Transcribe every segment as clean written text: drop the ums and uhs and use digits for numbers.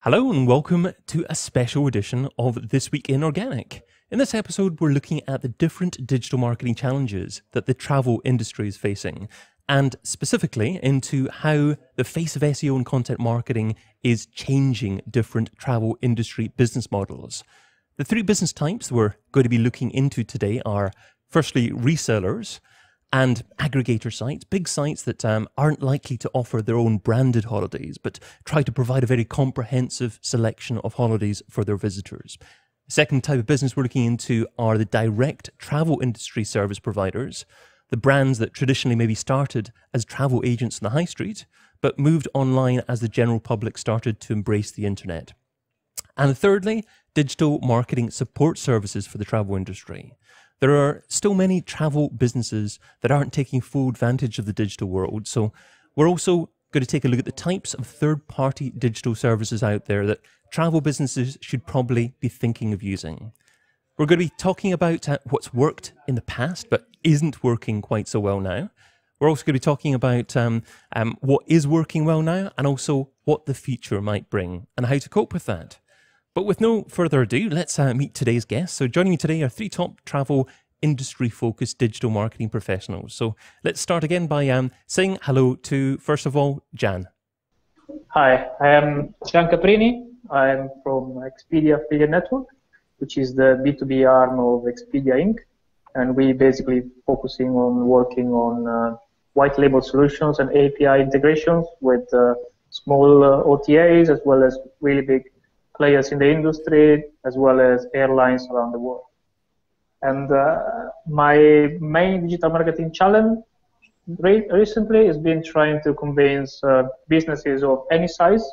Hello and welcome to a special edition of This Week in Organic. In this episode, we're looking at the different digital marketing challenges that the travel industry is facing, and specifically into how the face of SEO and content marketing is changing different travel industry business models. The three business types we're going to be looking into today are, firstly, resellers and aggregator sites, big sites that aren't likely to offer their own branded holidays, but try to provide a very comprehensive selection of holidays for their visitors. The second type of business we're looking into are the direct travel industry service providers, the brands that traditionally maybe started as travel agents in the high street, but moved online as the general public started to embrace the internet. And thirdly, digital marketing support services for the travel industry. There are still many travel businesses that aren't taking full advantage of the digital world, so we're also going to take a look at the types of third-party digital services out there that travel businesses should probably be thinking of using. We're going to be talking about what's worked in the past but isn't working quite so well now. We're also going to be talking about what is working well now and also what the future might bring and how to cope with that. But with no further ado, let's meet today's guests. So joining me today are three top travel industry-focused digital marketing professionals. So let's start again by saying hello to, first of all, Jan. Hi, I am Jan Caprini. I'm from Expedia Affiliate Network, which is the B2B arm of Expedia Inc. And we basically focusing on working on white label solutions and API integrations with small OTAs as well as really big players in the industry, as well as airlines around the world. And my main digital marketing challenge recently has been trying to convince businesses of any size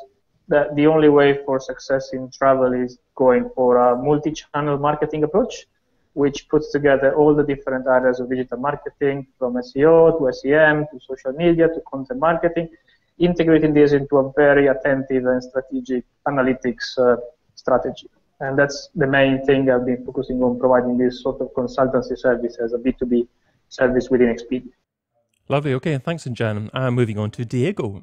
that the only way for success in travel is going for a multi-channel marketing approach, which puts together all the different areas of digital marketing, from SEO to SEM to social media to content marketing, integrating this into a very attentive and strategic analytics strategy. And that's the main thing I've been focusing on, providing this sort of consultancy service as a B2B service within Expedia. Lovely. Okay, thanks, Jan. Moving on to Diego.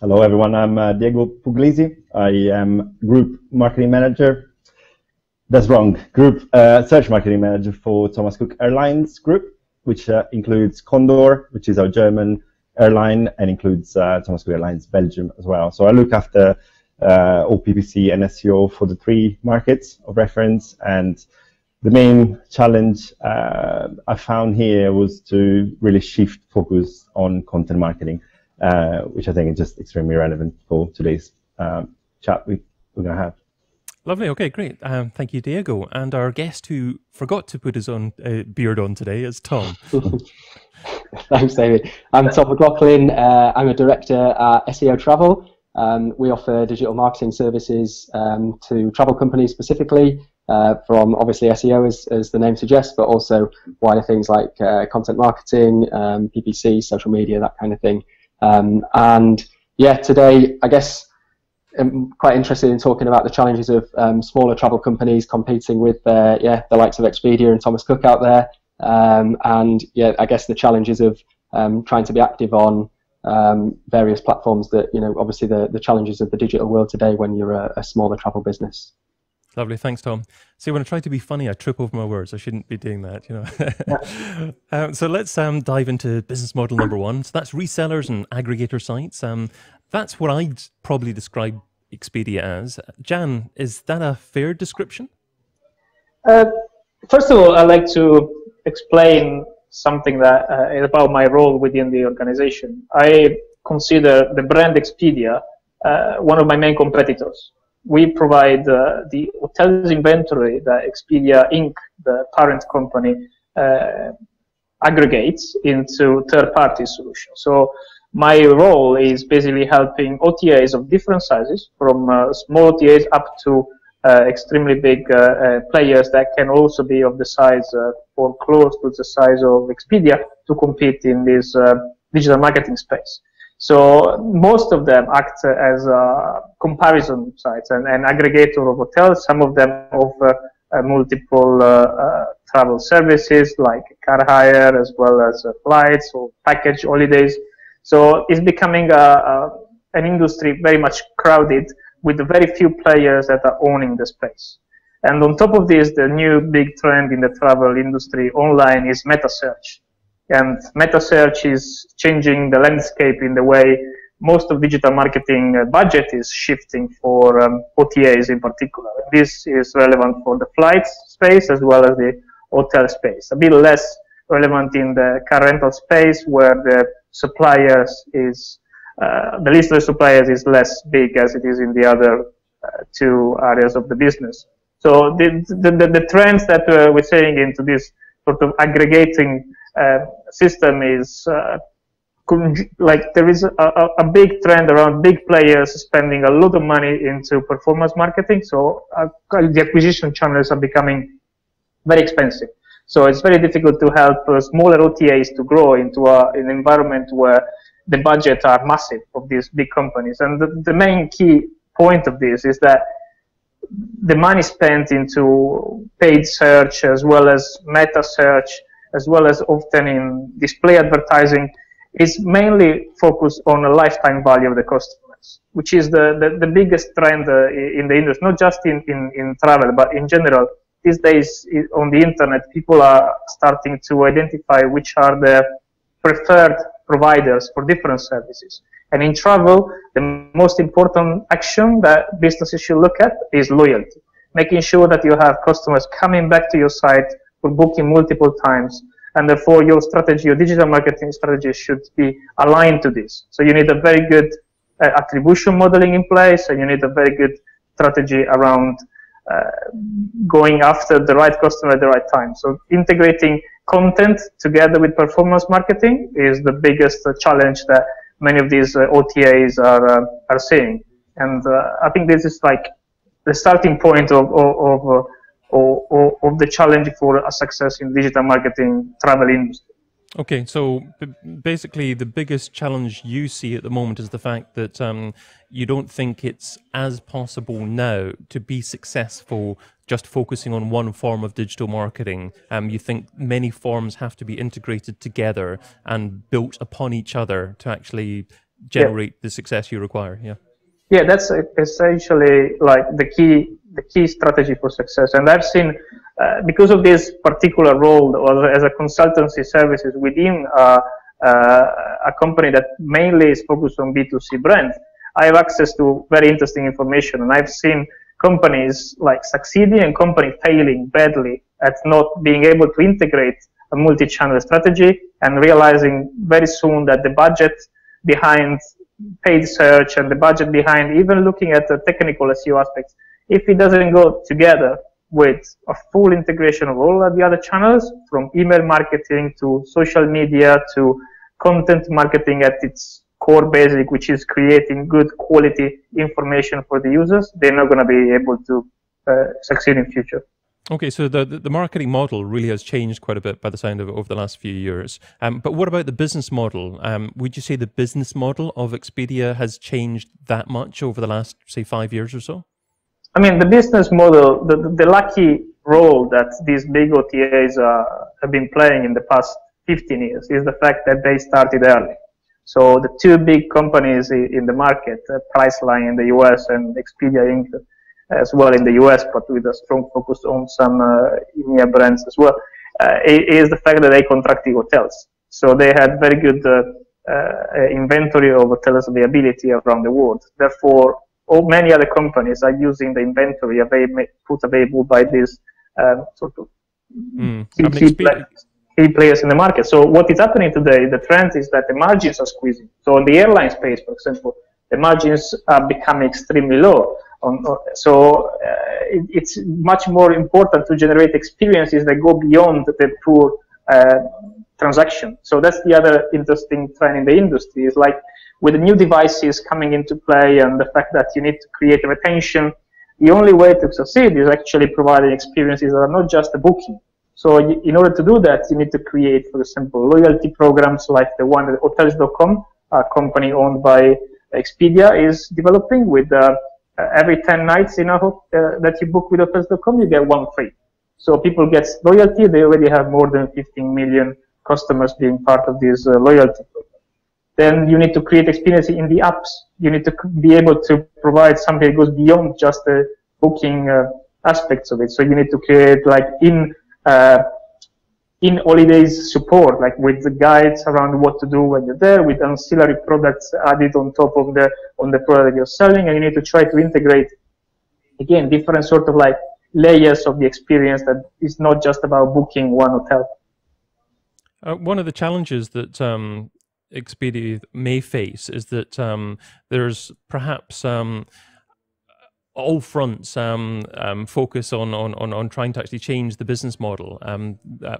Hello, everyone. I'm Diego Puglisi. I am Group Marketing Manager. That's wrong. Group Search Marketing Manager for Thomas Cook Airlines Group, which includes Condor, which is our German airline, and includes Thomas Cook Airlines Belgium as well. So I look after all PPC and SEO for the three markets of reference, and the main challenge I found here was to really shift focus on content marketing, which I think is just extremely relevant for today's chat we're going to have. Lovely. Okay, great. Thank you, Diego. And our guest who forgot to put his own beard on today is Tom. Thanks, David. I'm Tom McLaughlin. I'm a director at SEO Travel. We offer digital marketing services to travel companies specifically, from obviously SEO as the name suggests, but also wider things like content marketing, PPC, social media, that kind of thing. And yeah, today I guess I'm quite interested in talking about the challenges of smaller travel companies competing with the likes of Expedia and Thomas Cook out there. And yeah, I guess the challenges of trying to be active on various platforms that, obviously the challenges of the digital world today when you're a smaller travel business. Lovely. Thanks, Tom. See, when I try to be funny, I trip over my words. I shouldn't be doing that, So let's dive into business model number one. So that's resellers and aggregator sites. That's what I'd probably describe Expedia as. Jan, is that a fair description? First of all, I'd like to explain something that is about my role within the organization. I consider the brand Expedia one of my main competitors. We provide the hotels inventory that Expedia Inc., the parent company, aggregates into third-party solutions. So my role is basically helping OTAs of different sizes, from small OTAs up to extremely big players that can also be of the size or close to the size of Expedia, to compete in this digital marketing space. So most of them act as comparison sites and aggregator of hotels. Some of them offer multiple travel services like car hire as well as flights or package holidays. So it's becoming an industry very much crowded with the very few players that are owning the space. And on top of this, the new big trend in the travel industry online is meta search. And meta search is changing the landscape in the way most of digital marketing budget is shifting for OTAs in particular. This is relevant for the flight space as well as the hotel space. A bit less relevant in the car rental space, where the suppliers is the list of suppliers is less big as it is in the other two areas of the business. So the trends that we're saying into this sort of aggregating system is like there is a big trend around big players spending a lot of money into performance marketing. So the acquisition channels are becoming very expensive. So it's very difficult to help smaller OTAs to grow into an environment where the budgets are massive of these big companies. And the main key point of this is that the money spent into paid search as well as meta search, as well as often in display advertising, is mainly focused on a lifetime value of the customers, which is the biggest trend in the industry, not just in travel, but in general. These days on the internet, people are starting to identify which are the preferred providers for different services. And in travel, the most important action that businesses should look at is loyalty, making sure that you have customers coming back to your site for booking multiple times. And therefore, your strategy, your digital marketing strategy should be aligned to this. So you need a very good attribution modeling in place, and you need a very good strategy around going after the right customer at the right time. So integrating content together with performance marketing is the biggest challenge that many of these OTAs are seeing. And I think this is like the starting point of the challenge for a success in digital marketing travel industry. Okay, so basically the biggest challenge you see at the moment is the fact that you don't think it's as possible now to be successful just focusing on one form of digital marketing. You think many forms have to be integrated together and built upon each other to actually generate the success you require. Yeah, that's essentially like the key strategy for success. And I've seen, because of this particular role or as a consultancy services within a company that mainly is focused on B2C brands, I have access to very interesting information. And I've seen companies like succeeding and companies failing badly at not being able to integrate a multi-channel strategy and realizing very soon that the budget behind paid search and the budget behind even looking at the technical SEO aspects, if it doesn't go together with a full integration of all of the other channels, from email marketing to social media to content marketing at its core basic, which is creating good quality information for the users, they're not going to be able to succeed in future. Okay, so the marketing model really has changed quite a bit by the sound of it over the last few years. But what about the business model? Would you say the business model of Expedia has changed that much over the last, say, 5 years or so? I mean, the business model, the lucky role that these big OTAs have been playing in the past 15 years is the fact that they started early. So the two big companies in the market, Priceline in the US and Expedia Inc. as well in the US, but with a strong focus on some EMEA brands as well, is the fact that they contracted hotels. So they had very good inventory of hotels availability around the world. Therefore, many other companies are using the inventory put available by these sort of key players in the market. So what is happening today, the trend is that the margins are squeezing. So in the airline space, for example, the margins are becoming extremely low. So it's much more important to generate experiences that go beyond the pure transaction. So that's the other interesting trend in the industry, is like with the new devices coming into play and the fact that you need to create retention, the only way to succeed is actually providing experiences that are not just a booking. So in order to do that, you need to create, for example, loyalty programs like the one that Hotels.com, a company owned by Expedia, is developing with every 10 nights that you book with Hotels.com, you get one free. So people get loyalty. They already have more than 15 million customers being part of this loyalty program. then you need to create experience in the apps. You need to be able to provide something that goes beyond just the booking aspects of it. So you need to create like in holidays support, like with the guides around what to do when you're there, with ancillary products added on top of the product that you're selling, and you need to try to integrate again different sort of like layers of the experience that is not just about booking one hotel. One of the challenges that Expedia may face is that there's perhaps all fronts focus on trying to actually change the business model.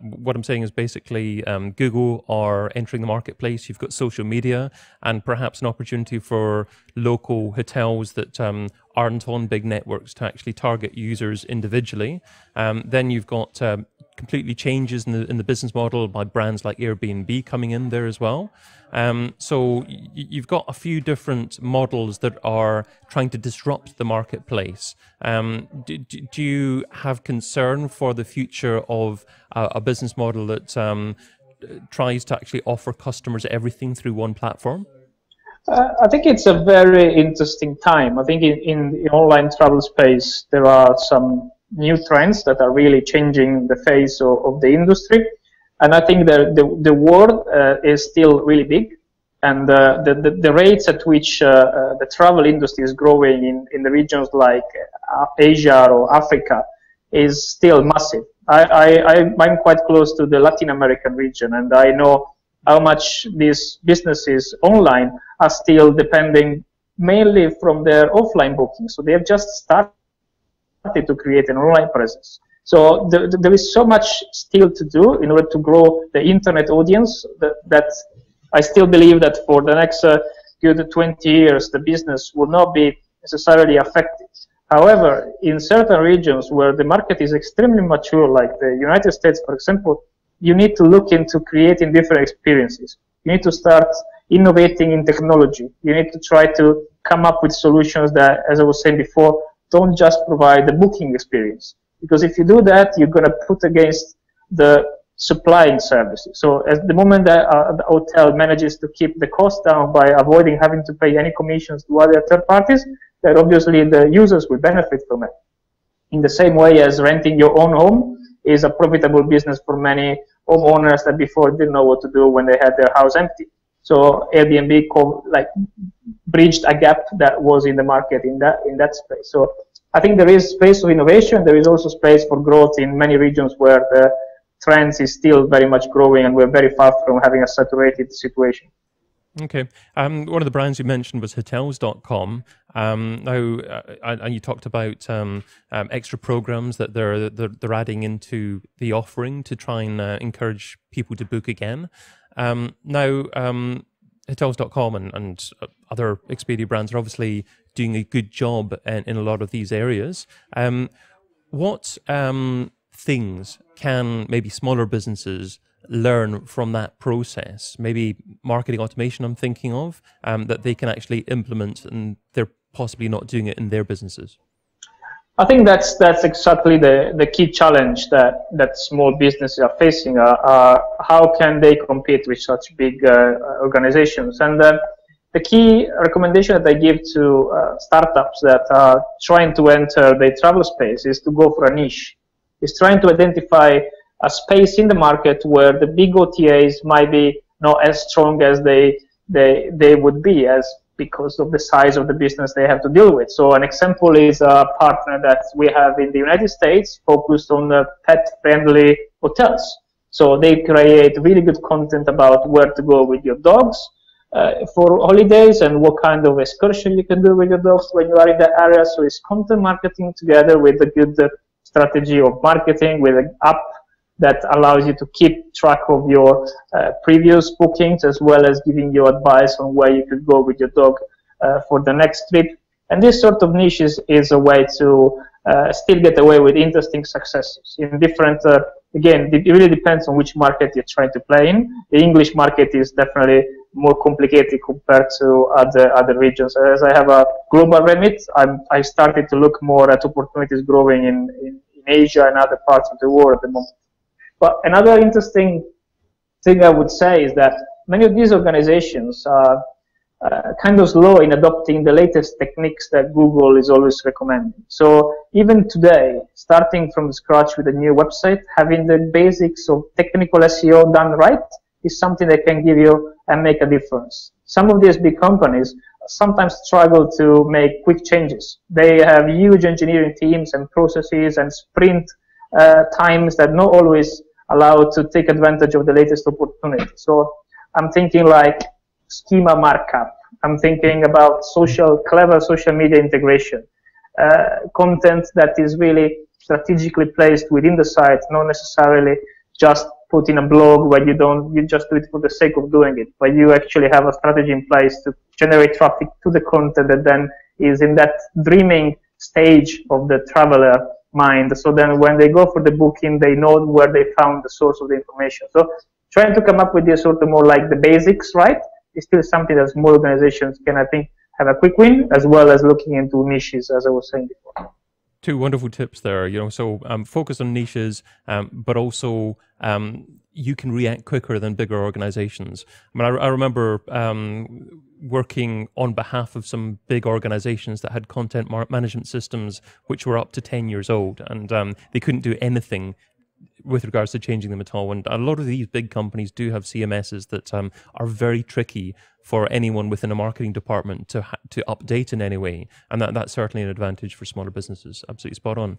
What I'm saying is basically Google are entering the marketplace. You've got social media and perhaps an opportunity for local hotels that aren't on big networks to actually target users individually. Then you've got completely changes in the business model by brands like Airbnb coming in there as well. So you've got a few different models that are trying to disrupt the marketplace. Do you have concern for the future of a business model that tries to actually offer customers everything through one platform? I think it's a very interesting time. I think in the online travel space, there are some new trends that are really changing the face of the industry. And I think the world is still really big, and the rates at which the travel industry is growing in the regions like Asia or Africa is still massive. I'm quite close to the Latin American region, and I know how much these businesses online are still depending mainly from their offline bookings. So they have just started to create an online presence. So there is so much still to do in order to grow the internet audience that I still believe that for the next good 20 years, the business will not be necessarily affected. However, in certain regions where the market is extremely mature, like the United States, for example, you need to look into creating different experiences. You need to start innovating in technology. You need to try to come up with solutions that, as I was saying before, don't just provide the booking experience. Because if you do that, you're going to put against the supplying services. So at the moment that the hotel manages to keep the cost down by avoiding having to pay any commissions to other third parties, then obviously the users will benefit from it. In the same way as renting your own home is a profitable business for many homeowners that before didn't know what to do when they had their house empty. So Airbnb bridged a gap that was in the market in that space. So I think there is space for innovation. There is also space for growth in many regions where the trends is still very much growing, and we're very far from having a saturated situation. Okay. One of the brands you mentioned was Hotels.com. And you talked about extra programs that they're adding into the offering to try and encourage people to book again. Hotels.com and other Expedia brands are obviously doing a good job in a lot of these areas. What things can maybe smaller businesses learn from that process? Maybe marketing automation I'm thinking of, that they can actually implement and they're possibly not doing it in their businesses. I think that's exactly the key challenge that small businesses are facing. How can they compete with such big organizations? And the key recommendation that I give to startups that are trying to enter the travel space is to go for a niche. It's trying to identify a space in the market where the big OTAs might be not as strong as they would be, as because of the size of the business they have to deal with. So an example is a partner that we have in the United States focused on pet-friendly hotels. So they create really good content about where to go with your dogs for holidays and what kind of excursion you can do with your dogs when you are in that area. So it's content marketing together with a good strategy of marketing with an app that allows you to keep track of your previous bookings, as well as giving you advice on where you could go with your dog for the next trip. And this sort of niche is a way to still get away with interesting successes in different, again, it really depends on which market you're trying to play in. The English market is definitely more complicated compared to other regions. As I have a global remit, I started to look more at opportunities growing in Asia and other parts of the world at the moment. But another interesting thing I would say is that many of these organizations are kind of slow in adopting the latest techniques that Google is always recommending. So even today, starting from scratch with a new website, having the basics of technical SEO done right is something that can give you and make a difference. Some of these big companies sometimes struggle to make quick changes. They have huge engineering teams and processes and sprint times that not always allow to take advantage of the latest opportunity. So I'm thinking like schema markup. I'm thinking about clever social media integration, content that is really strategically placed within the site, not necessarily just put in a blog where you just do it for the sake of doing it, but you actually have a strategy in place to generate traffic to the content that then is in that dreaming stage of the traveler mind. So then when they go for the booking, they know where they found the source of the information. So trying to come up with this sort of more like the basics, right, is still something that small organizations can, I think, have a quick win, as well as looking into niches, as I was saying before. Two wonderful tips there, so focus on niches, but also you can react quicker than bigger organizations. I mean, I remember working on behalf of some big organizations that had content management systems which were up to 10 years old, and they couldn't do anything with regards to changing them at all. And a lot of these big companies do have CMSs that are very tricky for anyone within a marketing department to update in any way, and that's certainly an advantage for smaller businesses. Absolutely spot on.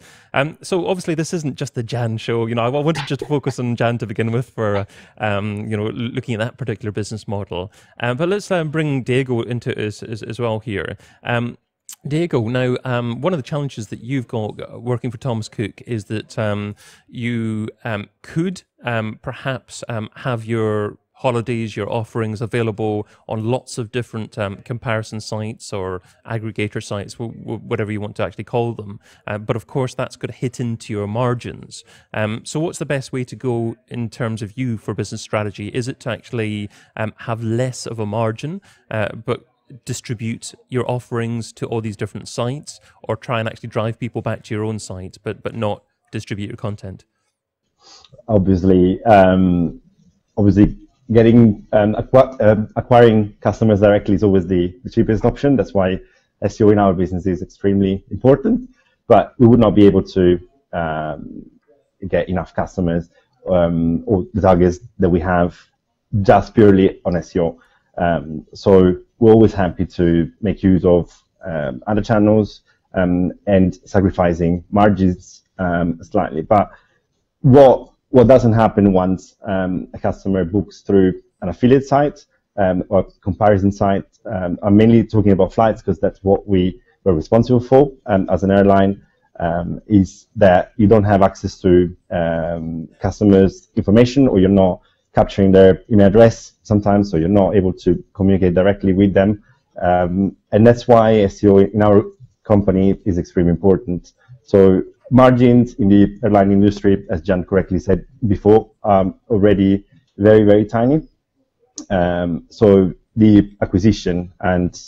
So obviously this isn't just the Jan show. I wanted just to focus on Jan to begin with for looking at that particular business model. But let's bring Diego into it as well here. Diego, now one of the challenges that you've got working for Thomas Cook is that you could perhaps have your holidays, your offerings available on lots of different comparison sites or aggregator sites, whatever you want to actually call them. But of course, that's going to hit into your margins. So what's the best way to go in terms of you for business strategy? Is it to actually have less of a margin, but distribute your offerings to all these different sites, or try and actually drive people back to your own site, but not distribute your content? Obviously, getting acquiring customers directly is always the cheapest option. That's why SEO in our business is extremely important. But we would not be able to get enough customers or the targets that we have just purely on SEO. So we're always happy to make use of other channels and sacrificing margins slightly. But what doesn't happen once a customer books through an affiliate site or comparison site, I'm mainly talking about flights because that's what we're responsible for as an airline, is that you don't have access to customers' information, or you're not capturing their email address sometimes, so you're not able to communicate directly with them. And that's why SEO in our company is extremely important. So margins in the airline industry, as Jan correctly said before, are already very, very tiny. So the acquisition and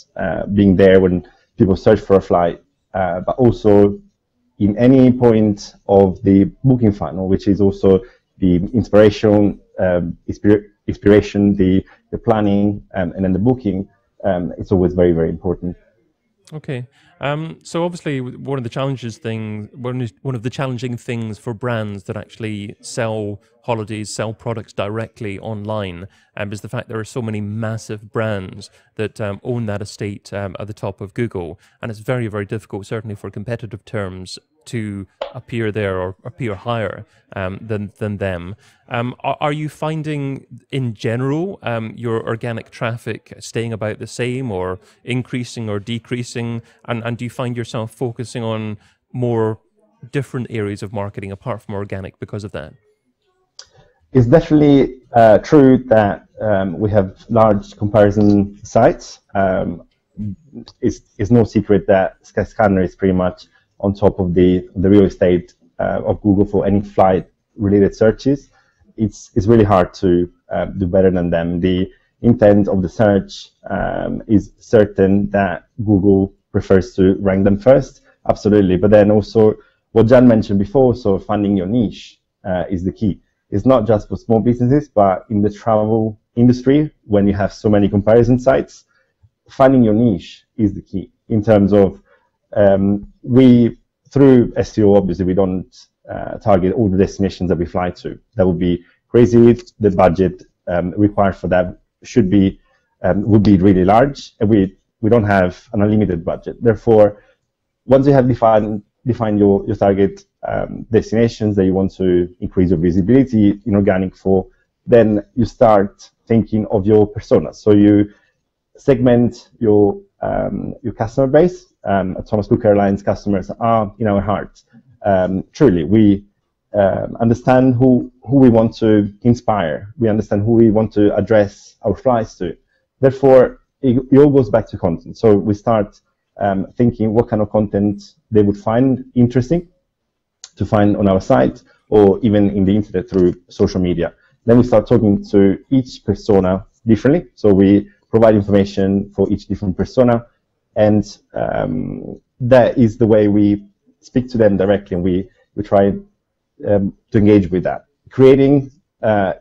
being there when people search for a flight, but also in any point of the booking funnel, which is also the inspiration, the planning, and then the booking, it's always very, very important. Okay, so obviously one of the challenging things for brands that actually sell holidays, sell products directly online, is the fact there are so many massive brands that own that estate at the top of Google, and it's very, very difficult, certainly for competitive terms, to appear there or appear higher than them. Are you finding in general your organic traffic staying about the same, or increasing or decreasing? And do you find yourself focusing on more different areas of marketing apart from organic because of that? It's definitely true that we have large comparison sites. It's no secret that Skyscanner is pretty much on top of the real estate of Google for any flight-related searches. It's really hard to do better than them. The intent of the search is certain that Google prefers to rank them first, absolutely. But then also what Jan mentioned before, so finding your niche is the key. It's not just for small businesses, but in the travel industry, when you have so many comparison sites, finding your niche is the key. In terms of through SEO, obviously we don't target all the destinations that we fly to. That would be crazy. The budget required for that would be really large, and we don't have an unlimited budget. Therefore, once you have defined your target destinations that you want to increase your visibility in organic for, then you start thinking of your persona. So you segment your customer base. At Thomas Cook Airlines, customers are in our heart. Truly, we understand who we want to inspire. We understand who we want to address our flights to. Therefore, it all goes back to content. So we start thinking what kind of content they would find interesting to find on our site or even in the internet through social media. Then we start talking to each persona differently. So we provide information for each different persona, and that is the way we speak to them directly, and we try to engage with that. Creating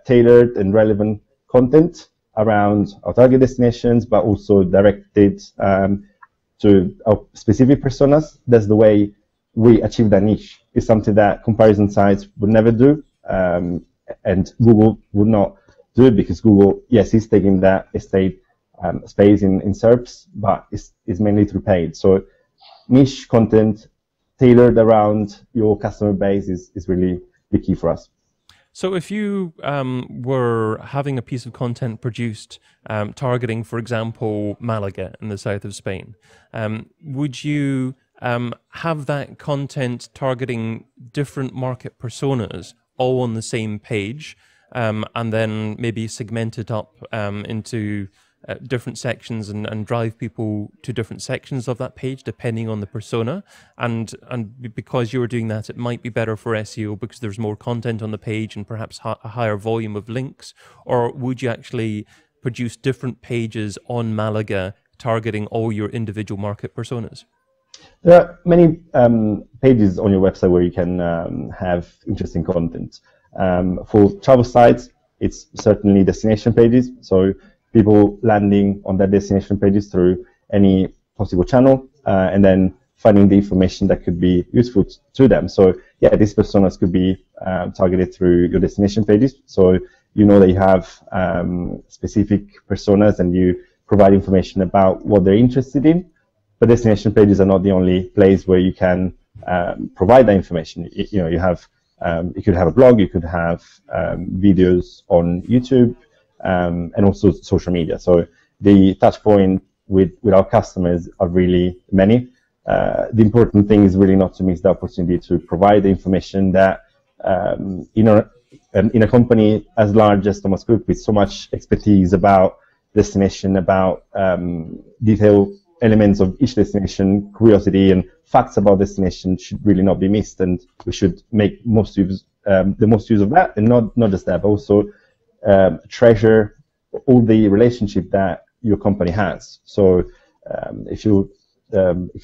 tailored and relevant content around our target destinations, but also directed to our specific personas. That's the way we achieve that niche. It's something that comparison sites would never do, and Google would not do it, because Google, yes, is taking that estate space in SERPs, but it's mainly through paid. So niche content tailored around your customer base is really the key for us. So if you were having a piece of content produced targeting, for example, Malaga in the south of Spain, would you have that content targeting different market personas all on the same page, and then maybe segment it up into different sections and drive people to different sections of that page depending on the persona, and because you were doing that, it might be better for SEO because there's more content on the page and perhaps a higher volume of links? Or would you actually produce different pages on Malaga targeting all your individual market personas? There are many pages on your website where you can have interesting content. For travel sites, it's certainly destination pages, so people landing on that destination pages through any possible channel, and then finding the information that could be useful to them. So yeah, these personas could be targeted through your destination pages. So you know that you have specific personas and you provide information about what they're interested in. But destination pages are not the only place where you can provide that information. You know, you could have a blog, you could have videos on YouTube, and also social media. So the touch point with our customers are really many. The important thing is really not to miss the opportunity to provide the information that in a company as large as Thomas Cook, with so much expertise about destination, about detailed elements of each destination, curiosity and facts about destination should really not be missed, and we should make the most use of that, and not just that, but also treasure all the relationship that your company has. So if you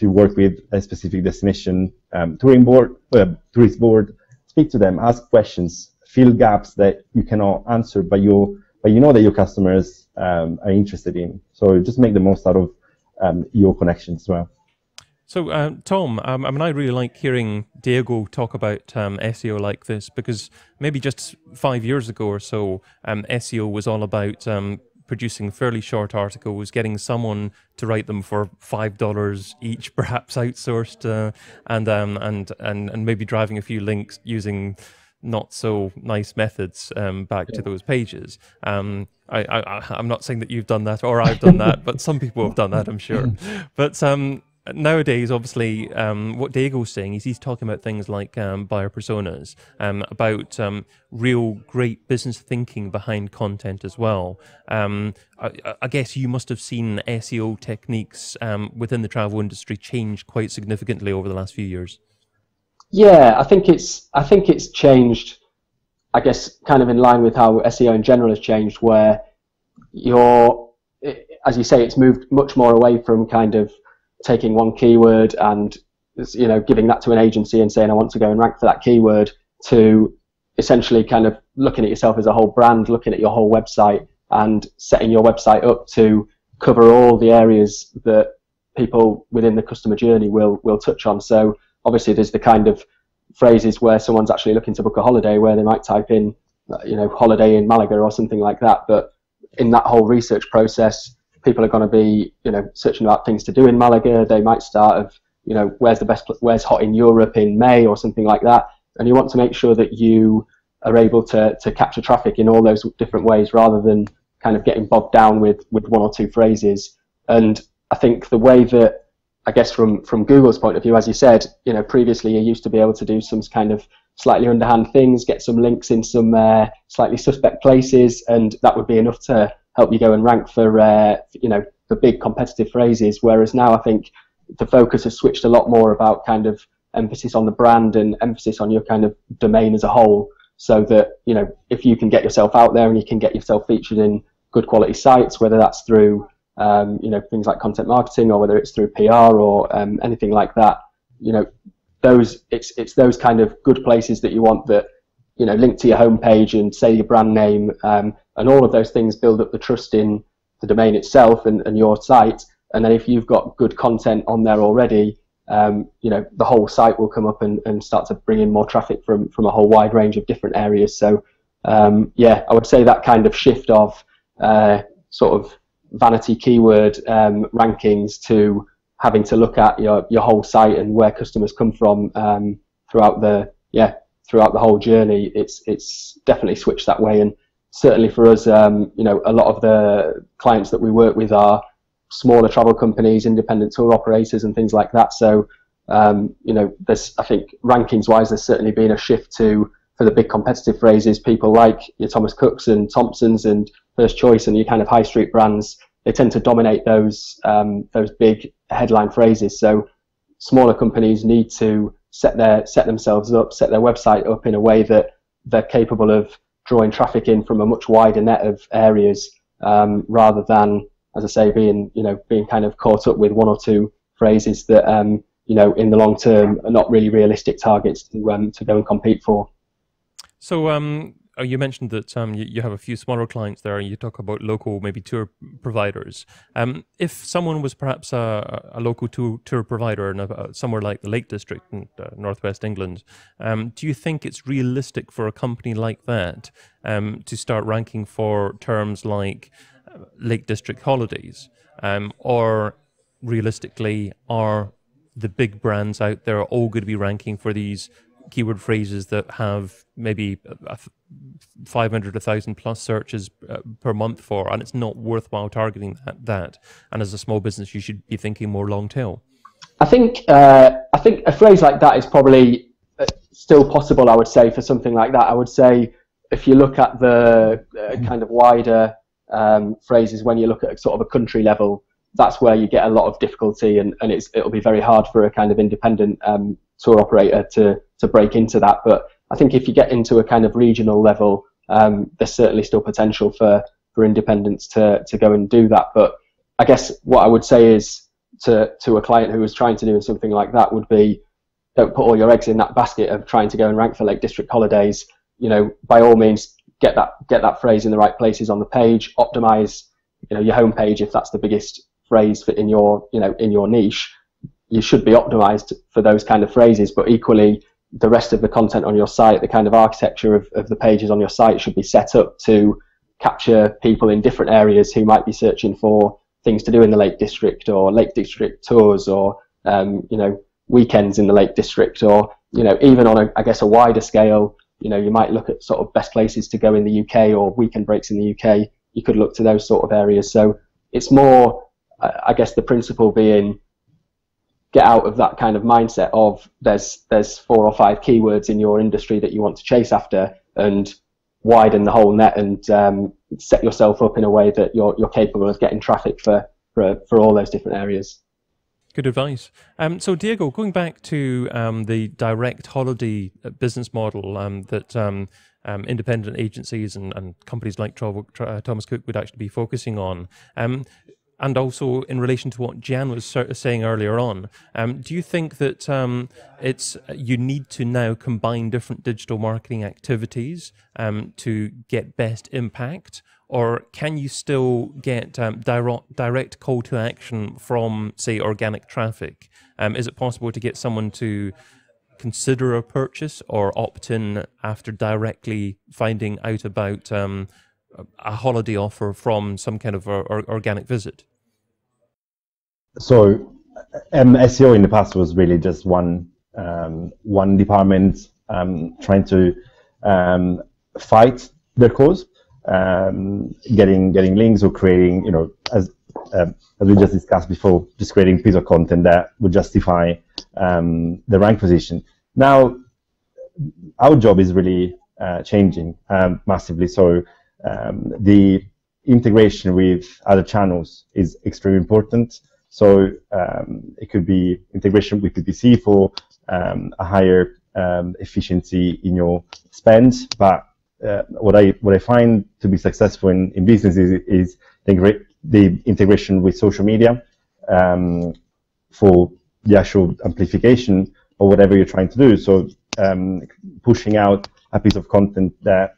work with a specific destination tourist board, speak to them, ask questions, fill gaps that you cannot answer, but you know that your customers are interested in. So just make the most out of your connections as well. So, Tom, I mean, I really like hearing Diego talk about SEO like this, because maybe just 5 years ago or so, SEO was all about producing fairly short articles, getting someone to write them for $5 each, perhaps outsourced, and maybe driving a few links using not so nice methods back to those pages. I'm not saying that you've done that or I've done that, but some people have done that, I'm sure. But nowadays, obviously, what Diego's saying is he's talking about things like buyer personas, about real great business thinking behind content as well. I guess you must have seen SEO techniques within the travel industry change quite significantly over the last few years. Yeah, I think it's changed, I guess, kind of in line with how SEO in general has changed, where as you say, it's moved much more away from kind of taking one keyword and, you know, giving that to an agency and saying I want to go and rank for that keyword, to essentially kind of looking at yourself as a whole brand, looking at your whole website and setting your website up to cover all the areas that people within the customer journey will touch on. So obviously there's the kind of phrases where someone's actually looking to book a holiday, where they might type in, holiday in Malaga or something like that. But in that whole research process, people are going to be, searching about things to do in Malaga. They might start of, where's hot in Europe in May or something like that. And you want to make sure that you are able to capture traffic in all those different ways, rather than kind of getting bogged down with one or two phrases. And I think the way that, I guess from Google's point of view, as you said, previously you used to be able to do some kind of slightly underhand things, get some links in some slightly suspect places, and that would be enough to help you go and rank for the big competitive phrases. Whereas now I think the focus has switched a lot more about kind of emphasis on the brand and emphasis on your kind of domain as a whole, so that if you can get yourself out there and you can get yourself featured in good quality sites, whether that's through things like content marketing, or whether it's through PR or anything like that, it's those kind of good places that you want, that link to your homepage and say your brand name, and all of those things build up the trust in the domain itself and your site. And then if you've got good content on there already, the whole site will come up and start to bring in more traffic from a whole wide range of different areas. So I would say that kind of shift of sort of vanity keyword rankings to having to look at your whole site and where customers come from throughout the whole journey, it's definitely switched that way. And certainly for us, a lot of the clients that we work with are smaller travel companies, independent tour operators and things like that. So there's, I think, rankings wise, there's certainly been a shift for the big competitive phrases. People like your Thomas Cooks and Thompsons and First Choice and your kind of high street brands, they tend to dominate those big headline phrases. So smaller companies need to set themselves up, set their website up in a way that they're capable of drawing traffic in from a much wider net of areas, rather than, as I say, being kind of caught up with one or two phrases that in the long term are not really realistic targets to go and compete for. So you mentioned that you have a few smaller clients there, and you talk about local, maybe tour providers. If someone was perhaps a local tour provider in somewhere like the Lake District in northwest England, do you think it's realistic for a company like that to start ranking for terms like Lake District holidays? Or realistically, are the big brands out there all going to be ranking for these keyword phrases that have maybe 500, 1,000 plus searches per month for, and it's not worthwhile targeting that? And as a small business, you should be thinking more long tail. I think a phrase like that is probably still possible, I would say, for something like that. I would say if you look at the kind of wider phrases, when you look at sort of a country level, that's where you get a lot of difficulty, and it'll be very hard for a kind of independent tour operator to break into that. But I think if you get into a kind of regional level, there's certainly still potential for independents to go and do that. But I guess what I would say is to a client who was trying to do something like that would be, don't put all your eggs in that basket of trying to go and rank for Lake District holidays. By all means, get that phrase in the right places on the page. Optimize, your homepage if that's the biggest phrase in your niche. You should be optimized for those kind of phrases, but equally the rest of the content on your site, the kind of architecture of the pages on your site should be set up to capture people in different areas who might be searching for things to do in the Lake District, or Lake District tours, or weekends in the Lake District, or even on a wider scale. You might look at sort of best places to go in the UK, or weekend breaks in the UK. You could look to those sort of areas. So it's more, I guess, the principle being, get out of that kind of mindset of there's 4 or 5 keywords in your industry that you want to chase after, and widen the whole net and set yourself up in a way that you're capable of getting traffic for all those different areas. Good advice. So Diego, going back to the direct holiday business model that independent agencies and companies like Thomas Cook would actually be focusing on, and also in relation to what Jan was saying earlier on, do you think that you need to now combine different digital marketing activities to get best impact? or can you still get direct call to action from, say, organic traffic? Is it possible to get someone to consider a purchase or opt in after directly finding out about a holiday offer from some kind of organic visit? So SEO in the past was really just one department trying to fight their cause, getting links or creating, as we just discussed before, just creating a piece of content that would justify the rank position. Now, our job is really changing massively. So the integration with other channels is extremely important. So it could be integration with PPC for a higher efficiency in your spend. But what I find to be successful in business is the integration with social media for the actual amplification of whatever you're trying to do. So pushing out a piece of content that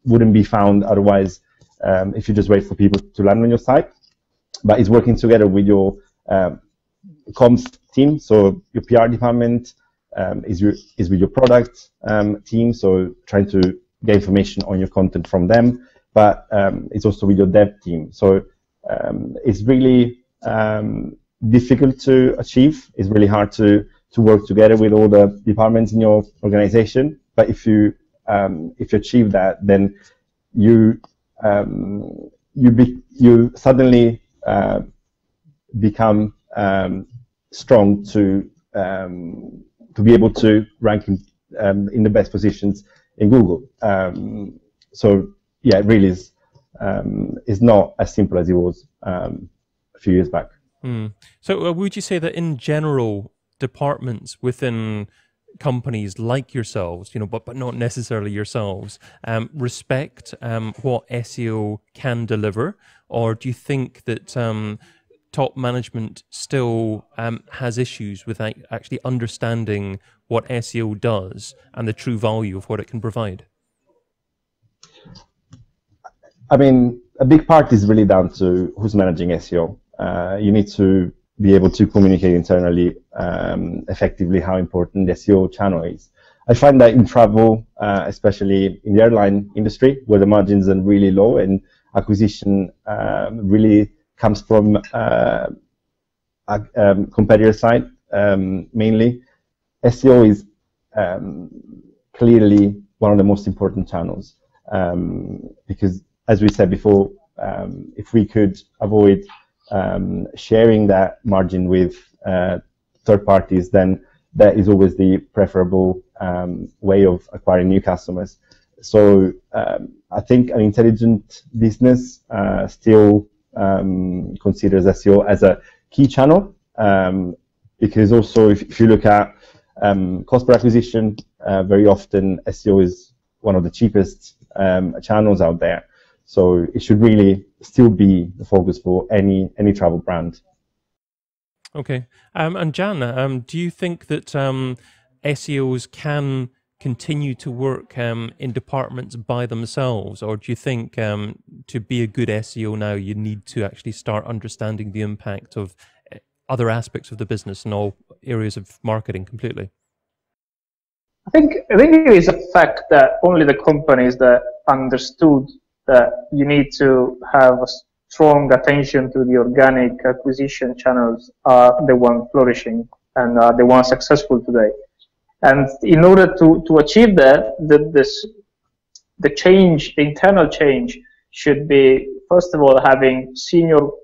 wouldn't be found otherwise if you just wait for people to land on your site. But it's working together with your comms team. So your PR department is with your product team. So trying to get information on your content from them. But it's also with your dev team. So it's really difficult to achieve. It's really hard to work together with all the departments in your organization. But if you achieve that, then you suddenly become strong to be able to rank in the best positions in Google. So yeah, it really is not as simple as it was a few years back. So would you say that in general, departments within companies like yourselves, but not necessarily yourselves, respect what SEO can deliver? Or do you think that top management still has issues with actually understanding what SEO does and the true value of what it can provide? I mean, a big part is really down to who's managing SEO. You need to be able to communicate internally effectively how important the SEO channel is. I find that in travel, especially in the airline industry, where the margins are really low and acquisition really comes from a competitor side mainly, SEO is clearly one of the most important channels because, as we said before, if we could avoid sharing that margin with third parties, then that is always the preferable way of acquiring new customers. So I think an intelligent business still considers SEO as a key channel because also if you look at cost per acquisition, very often SEO is one of the cheapest channels out there. So it should really still be the focus for any travel brand. Okay. And Jan, do you think that SEOs can continue to work in departments by themselves? Or do you think to be a good SEO now, you need to actually start understanding the impact of other aspects of the business and all areas of marketing completely? I think it is a fact that only the companies that understood that you need to have a strong attention to the organic acquisition channels are the ones flourishing and are the ones successful today. And in order to achieve that, the internal change should be, first of all, having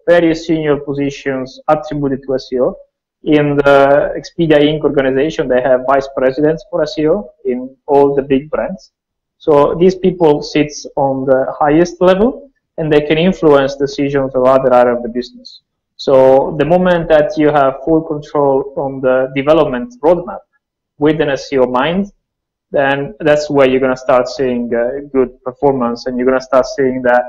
very senior positions attributed to SEO. In the Expedia Inc. organization, they have vice presidents for SEO in all the big brands. So these people sit on the highest level and they can influence decisions of other areas of the business. So the moment that you have full control on the development roadmap with an SEO mind, then that's where you're going to start seeing good performance, and you're going to start seeing that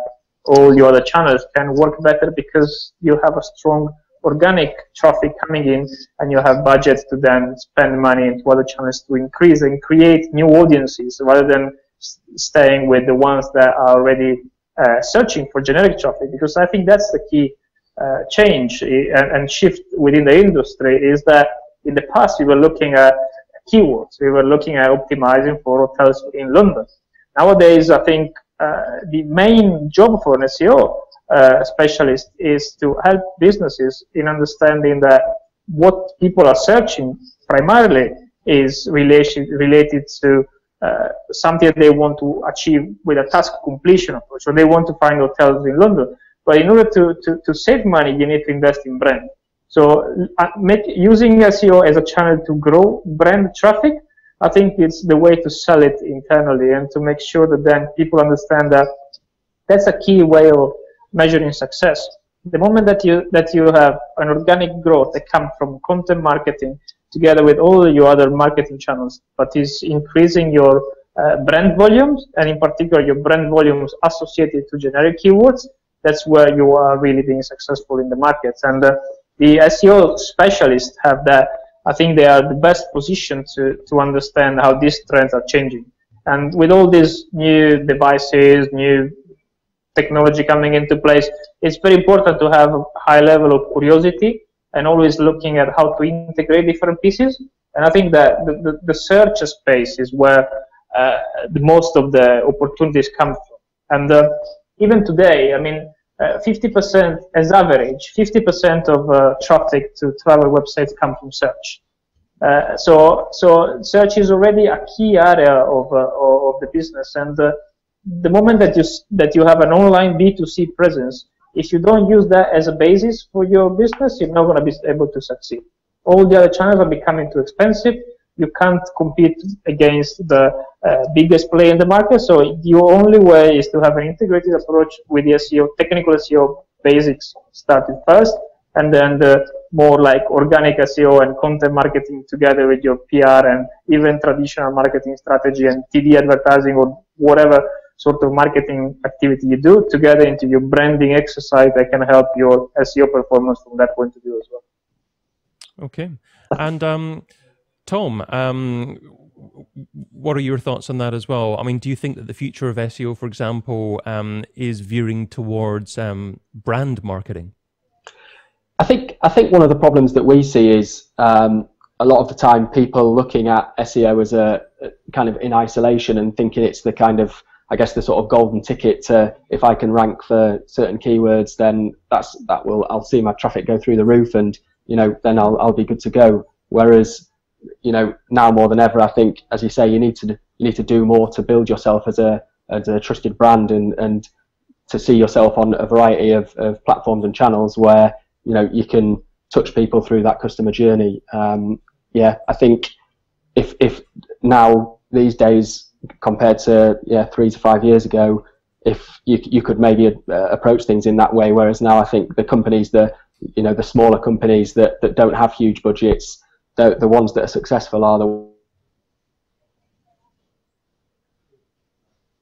all your other channels can work better because you have a strong organic traffic coming in and you have budgets to then spend money into other channels to increase and create new audiences rather than staying with the ones that are already searching for generic traffic, because I think that's the key change and shift within the industry, is that in the past we were looking at keywords, we were looking at optimizing for hotels in London. Nowadays, I think the main job for an SEO specialist is to help businesses in understanding that what people are searching primarily is related to something that they want to achieve with a task completion approach, so they want to find hotels in London. But in order to save money, you need to invest in brand. So using SEO as a channel to grow brand traffic, I think it's the way to sell it internally, and to make sure that then people understand that that's a key way of measuring success. The moment that you have an organic growth that comes from content marketing together with all your other marketing channels, but is increasing your brand volumes, and in particular your brand volumes associated to generic keywords, that's where you are really being successful in the markets. And the SEO specialists have that. I think they are the best positioned to understand how these trends are changing. And with all these new devices, new technology coming into place, it's very important to have a high level of curiosity and always looking at how to integrate different pieces. And I think that the search space is where the most of the opportunities come from. And even today, I mean, 50% as average, 50% of traffic to travel websites come from search. So search is already a key area of the business. And the moment that you have an online B2C presence, if you don't use that as a basis for your business, you're not going to be able to succeed. All the other channels are becoming too expensive. You can't compete against the biggest player in the market. So your only way is to have an integrated approach with the SEO, technical SEO basics started first, and then the more like organic SEO and content marketing together with your PR and even traditional marketing strategy and TV advertising or whatever sort of marketing activity you do together into your branding exercise that can help your SEO performance from that point of view as well. Okay. And Tom, what are your thoughts on that as well? I mean, do you think that the future of SEO, for example, is veering towards brand marketing? I think one of the problems that we see is a lot of the time people looking at SEO as a kind of in isolation and thinking it's the kind of, I guess, the sort of golden ticket to, if I can rank for certain keywords, then I'll see my traffic go through the roof, and then I'll be good to go. Whereas now more than ever, I think, as you say, you need to do more to build yourself as a trusted brand, and to see yourself on a variety of platforms and channels where you can touch people through that customer journey. Yeah, I think if now these days compared to 3 to 5 years ago, if you could maybe approach things in that way, whereas now I think the companies, the smaller companies that don't have huge budgets, the ones that are successful are the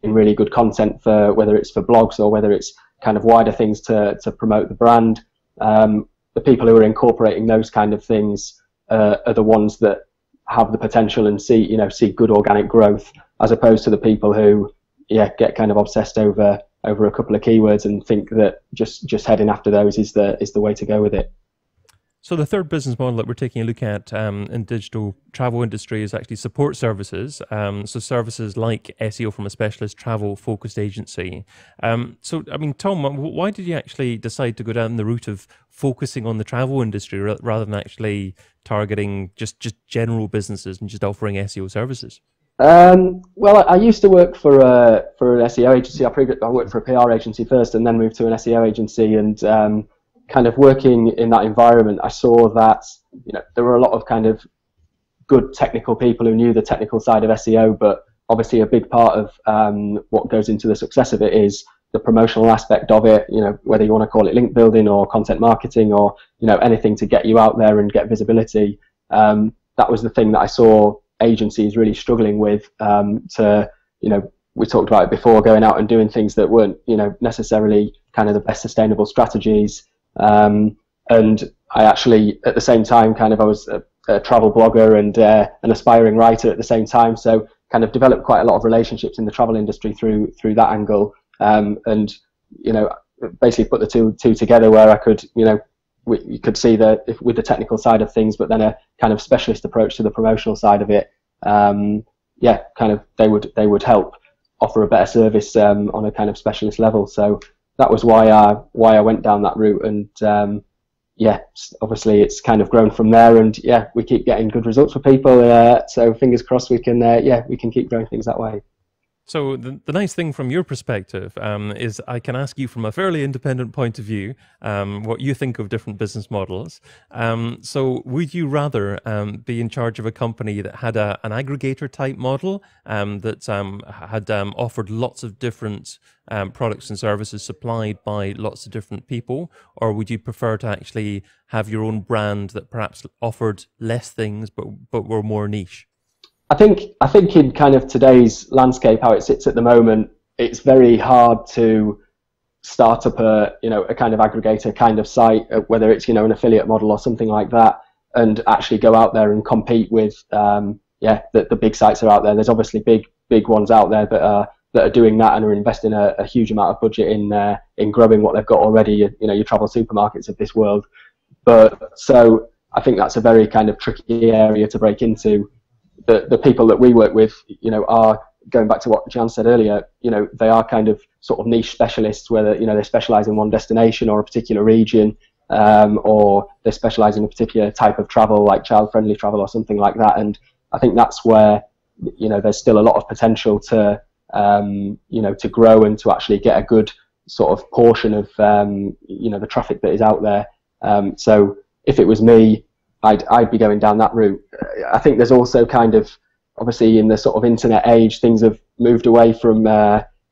in really good content, for whether it's for blogs or whether it's kind of wider things to promote the brand. The people who are incorporating those kind of things are the ones that have the potential and see good organic growth, as opposed to the people who get kind of obsessed over a couple of keywords and think that just heading after those is the way to go with it. So the third business model that we're taking a look at in digital travel industry is actually support services. So services like SEO from a specialist travel focused agency. So, I mean, Tom, why did you actually decide to go down the route of focusing on the travel industry rather than actually targeting just general businesses and just offering SEO services? Well, I used to work for an SEO agency. I worked for a PR agency first and then moved to an SEO agency, and kind of working in that environment, I saw that there were a lot of kind of good technical people who knew the technical side of SEO, but obviously a big part of what goes into the success of it is the promotional aspect of it, whether you want to call it link building or content marketing or anything to get you out there and get visibility. That was the thing that I saw agencies really struggling with, we talked about it before, going out and doing things that weren't necessarily kind of the best sustainable strategies. And I actually, at the same time, I was a travel blogger and an aspiring writer at the same time, so kind of developed quite a lot of relationships in the travel industry through that angle, and basically put the two together, where I could, you could see with the technical side of things, but then a kind of specialist approach to the promotional side of it. They would help offer a better service on a kind of specialist level. So that was why I went down that route, and obviously it's kind of grown from there, and we keep getting good results for people. So fingers crossed we can keep growing things that way. So the nice thing from your perspective is I can ask you from a fairly independent point of view what you think of different business models. So would you rather be in charge of a company that had an aggregator type model that had offered lots of different products and services supplied by lots of different people, or would you prefer to actually have your own brand that perhaps offered less things but were more niche? I think in kind of today's landscape, how it sits at the moment, it's very hard to start up a kind of aggregator kind of site, whether it's an affiliate model or something like that, and actually go out there and compete with the big sites are out there. There's obviously big ones out there that are doing that and are investing a huge amount of budget in growing what they've got already. Your travel supermarkets of this world. But so I think that's a very kind of tricky area to break into. The people that we work with, are, going back to what Jan said earlier, they are kind of sort of niche specialists, whether, they specialize in one destination or a particular region, or they specialize in a particular type of travel, like child-friendly travel or something like that. And I think that's where, there's still a lot of potential to, to grow and to actually get a good sort of portion of, the traffic that is out there. So if it was me, I'd be going down that route. I think there's also kind of, obviously in the sort of internet age, things have moved away from,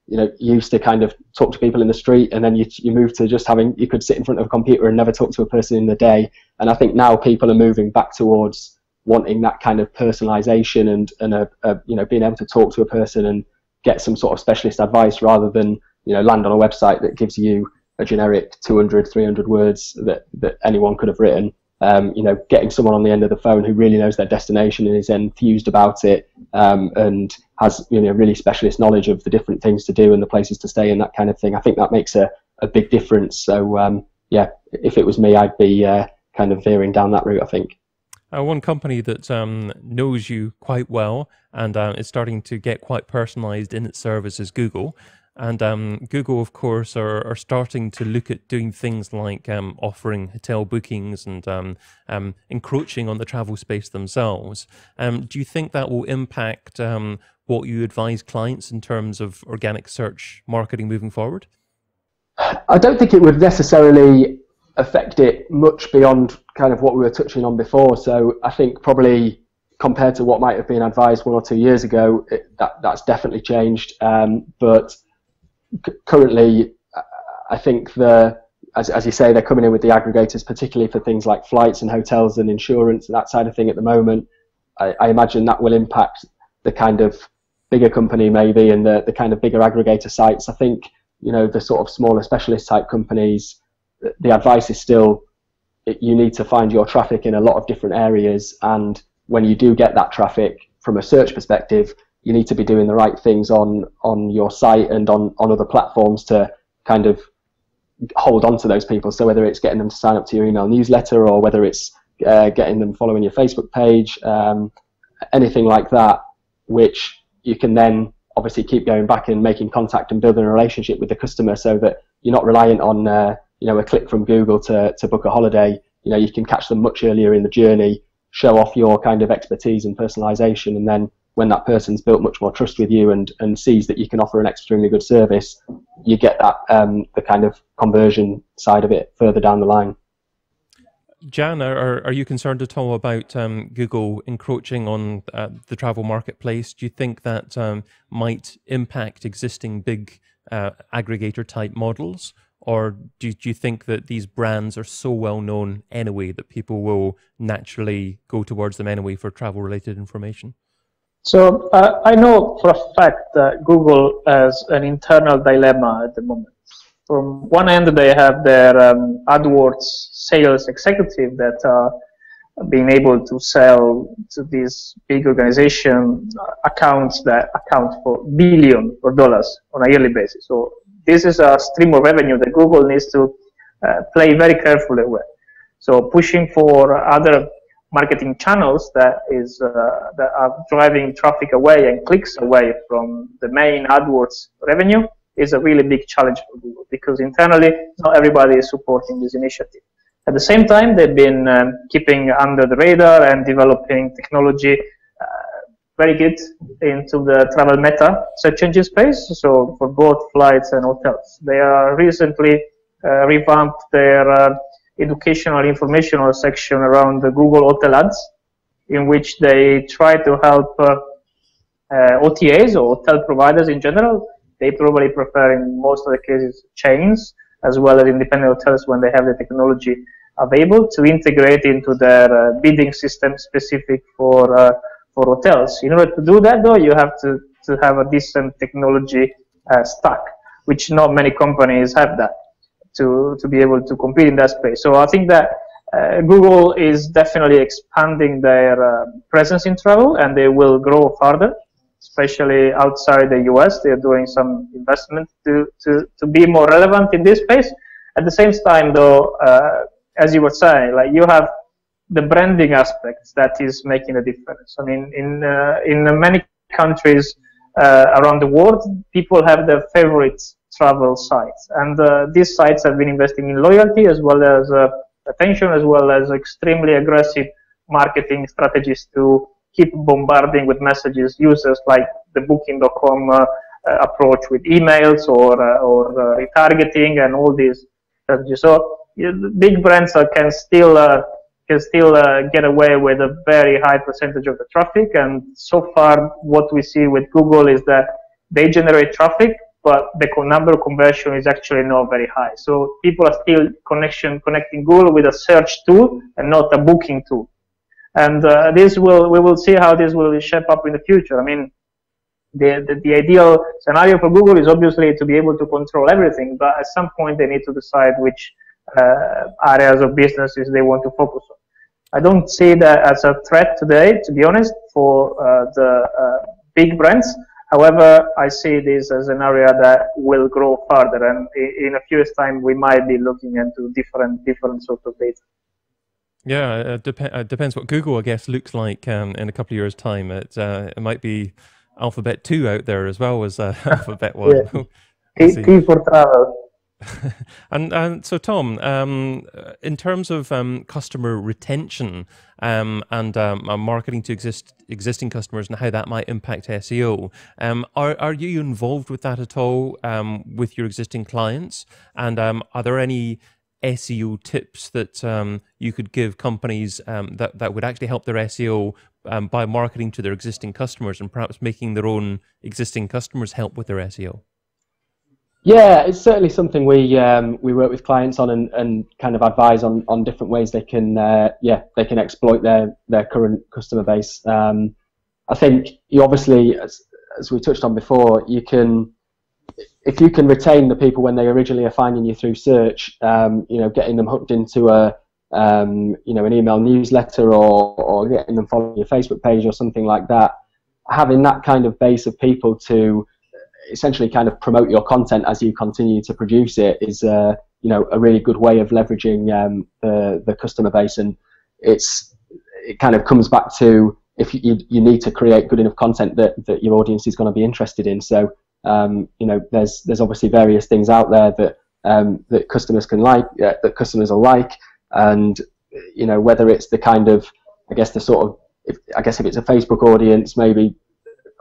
you used to kind of talk to people in the street, and then you move to just you could sit in front of a computer and never talk to a person in the day. And I think now people are moving back towards wanting that kind of personalization and being able to talk to a person and get some sort of specialist advice, rather than, land on a website that gives you a generic 200, 300 words that anyone could have written. Getting someone on the end of the phone who really knows their destination and is enthused about it, and has really specialist knowledge of the different things to do and the places to stay and that kind of thing. I think that makes a big difference. So if it was me, I'd be kind of veering down that route, I think. One company that knows you quite well and is starting to get quite personalized in its service is Google. And Google, of course, are starting to look at doing things like offering hotel bookings and encroaching on the travel space themselves. Do you think that will impact what you advise clients in terms of organic search marketing moving forward? I don't think it would necessarily affect it much beyond kind of what we were touching on before. So I think probably compared to what might have been advised 1 or 2 years ago, that's definitely changed. But currently, I think as you say, they're coming in with the aggregators, particularly for things like flights and hotels and insurance and that side of thing at the moment. I imagine that will impact the kind of bigger company maybe, and the kind of bigger aggregator sites. I think, the sort of smaller specialist type companies, the advice is still, you need to find your traffic in a lot of different areas. And when you do get that traffic from a search perspective, you need to be doing the right things on your site and on other platforms to kind of hold on to those people. So whether it's getting them to sign up to your email newsletter, or whether it's getting them following your Facebook page, anything like that, which you can then obviously keep going back and making contact and building a relationship with the customer, so that you're not reliant on a click from Google to book a holiday. You can catch them much earlier in the journey, show off your kind of expertise and personalization, and then when that person's built much more trust with you and sees that you can offer an extremely good service, you get that the kind of conversion side of it further down the line. Jan, are you concerned at all about Google encroaching on the travel marketplace? Do you think that might impact existing big aggregator type models? Or do you think that these brands are so well known anyway that people will naturally go towards them anyway for travel related information? So I know for a fact that Google has an internal dilemma at the moment. From one end, they have their AdWords sales executive that are being able to sell to these big organization accounts that account for billions of dollars on a yearly basis. So this is a stream of revenue that Google needs to play very carefully with. So pushing for other marketing channels that are driving traffic away and clicks away from the main AdWords revenue is a really big challenge for Google, because internally not everybody is supporting this initiative. At the same time, they've been keeping under the radar and developing technology very good into the travel meta search engine space, so for both flights and hotels. They are recently revamped their educational informational section around the Google Hotel Ads, in which they try to help OTAs or hotel providers in general. They probably prefer in most of the cases chains as well as independent hotels when they have the technology available to integrate into their bidding system specific for hotels. In order to do that, though, you have to have a decent technology stack, which not many companies have that to be able to compete in that space. So I think that Google is definitely expanding their presence in travel, and they will grow further, especially outside the US. They're doing some investment to be more relevant in this space. At the same time, though, as you were saying, like, you have the branding aspects that is making a difference. I mean, in many countries around the world, people have their favorite travel sites, and these sites have been investing in loyalty as well as attention, as well as extremely aggressive marketing strategies to keep bombarding with messages users, like the Booking.com approach with emails or retargeting and all these strategies. So big brands can still get away with a very high percentage of the traffic, and so far what we see with Google is that they generate traffic, but the number of conversion is actually not very high. So people are still connecting Google with a search tool and not a booking tool. And we will see how this will shape up in the future. I mean, the ideal scenario for Google is obviously to be able to control everything, but at some point they need to decide which areas of businesses they want to focus on. I don't see that as a threat today, to be honest, for the big brands. However, I see this as an area that will grow further, and in a few years' time, we might be looking into different sorts of data. Yeah, it depends what Google, I guess, looks like in a couple of years' time. It might be Alphabet 2 out there as well as Alphabet 1. Yeah. T for travel. And so, Tom, in terms of customer retention and marketing to existing customers and how that might impact SEO, are you involved with that at all with your existing clients? And are there any SEO tips that you could give companies that would actually help their SEO by marketing to their existing customers and perhaps making their own existing customers help with their SEO? Yeah, it's certainly something we work with clients on and kind of advise on different ways they can they can exploit their current customer base. I think you obviously, as we touched on before, if you can retain the people when they originally are finding you through search, getting them hooked into an email newsletter or getting them following your Facebook page or something like that, having that kind of base of people to essentially kind of promote your content as you continue to produce it is a really good way of leveraging the customer base. And it kind of comes back to, if you need to create good enough content that your audience is going to be interested in. So there's obviously various things out there that customers can like, that customers will like, and whether it's the kind of, if it's a Facebook audience, maybe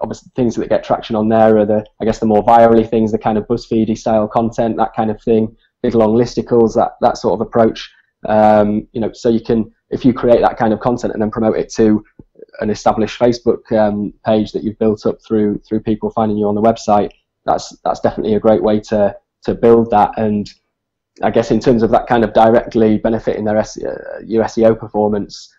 obviously things that get traction on there are the more virally things, the kind of BuzzFeedy style content, that kind of thing, big long listicles, that sort of approach. So you can, if you create that kind of content and then promote it to an established Facebook page that you've built up through people finding you on the website, that's definitely a great way to build that. And I guess in terms of that kind of directly benefiting their SEO performance,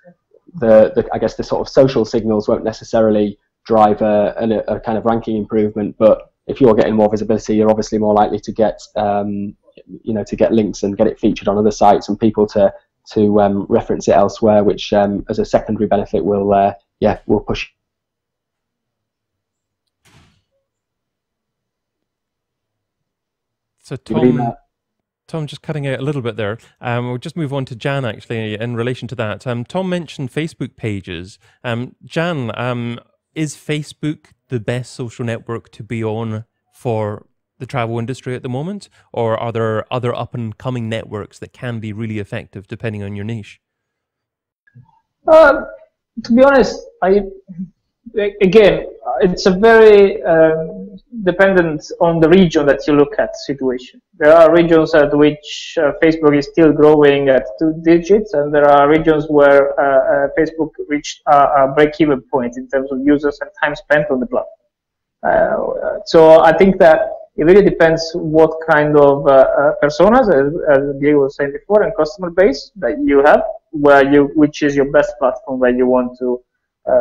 I guess the sort of social signals won't necessarily drive a kind of ranking improvement, but if you're getting more visibility, you're obviously more likely to get to get links and get it featured on other sites and people to reference it elsewhere, which as a secondary benefit will push. So Tom, just cutting out a little bit there. We'll just move on to Jan, actually, in relation to that. Tom mentioned Facebook pages. Jan, is Facebook the best social network to be on for the travel industry at the moment? Or are there other up-and-coming networks that can be really effective depending on your niche? To be honest, again, it's a very dependent on the region that you look at situation. There are regions at which Facebook is still growing at 2 digits, and there are regions where Facebook reached a break-even point in terms of users and time spent on the platform. So I think that it really depends what kind of personas, as Diego was saying before, and customer base that you have, which is your best platform where you want to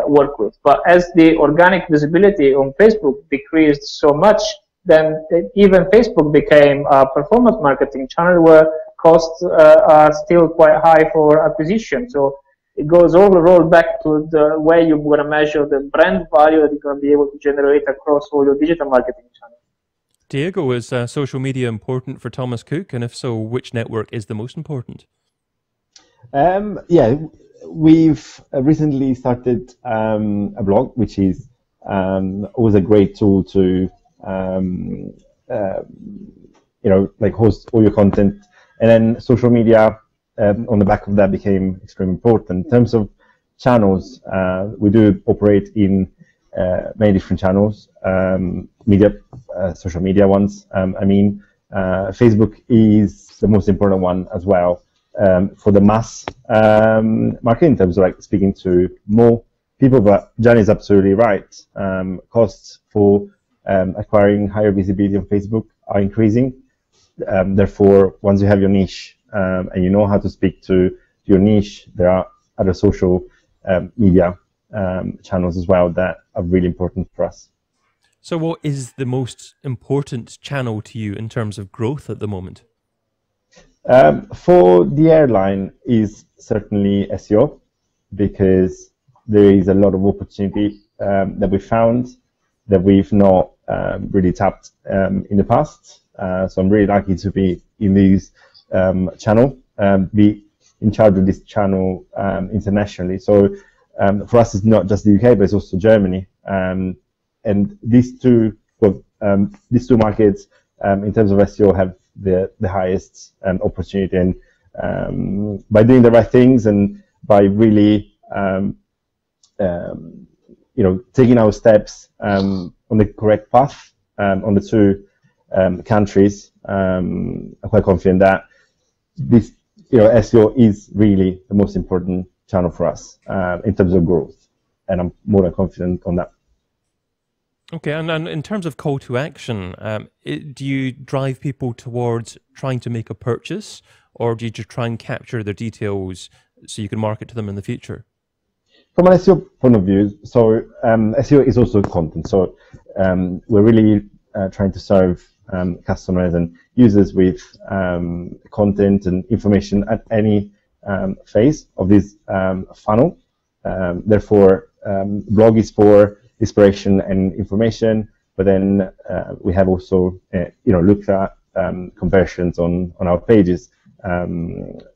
work with. But as the organic visibility on Facebook decreased so much, then even Facebook became a performance marketing channel where costs are still quite high for acquisition. So it goes all back to the way you want to measure the brand value that you're going to be able to generate across all your digital marketing channels. Diego, is social media important for Thomas Cook? And if so, which network is the most important? Yeah, we've recently started a blog, which is always a great tool to host all your content, and then social media on the back of that became extremely important. In terms of channels, we do operate in many different channels, social media ones. Facebook is the most important one as well. For the mass market, in terms of like speaking to more people, but Jan is absolutely right. Costs for acquiring higher visibility on Facebook are increasing. Therefore, once you have your niche and you know how to speak to your niche, there are other social media channels as well that are really important for us. So what is the most important channel to you in terms of growth at the moment? For the airline is certainly SEO, because there is a lot of opportunity that we found that we've not really tapped in the past. So I'm really lucky to be in this channel, be in charge of this channel internationally. So for us, it's not just the UK, but it's also Germany. And these two markets, in terms of SEO, have the highest opportunity. And by doing the right things and by really taking our steps on the correct path on the two countries, I'm quite confident that this SEO is really the most important channel for us in terms of growth, and I'm more than confident on that. Okay, and in terms of call to action, do you drive people towards trying to make a purchase, or do you just try and capture their details so you can market to them in the future? From an SEO point of view, so SEO is also content. So we're really trying to serve customers and users with content and information at any phase of this funnel. Therefore, blog is for inspiration and information, but then we have also looked at conversions on our pages.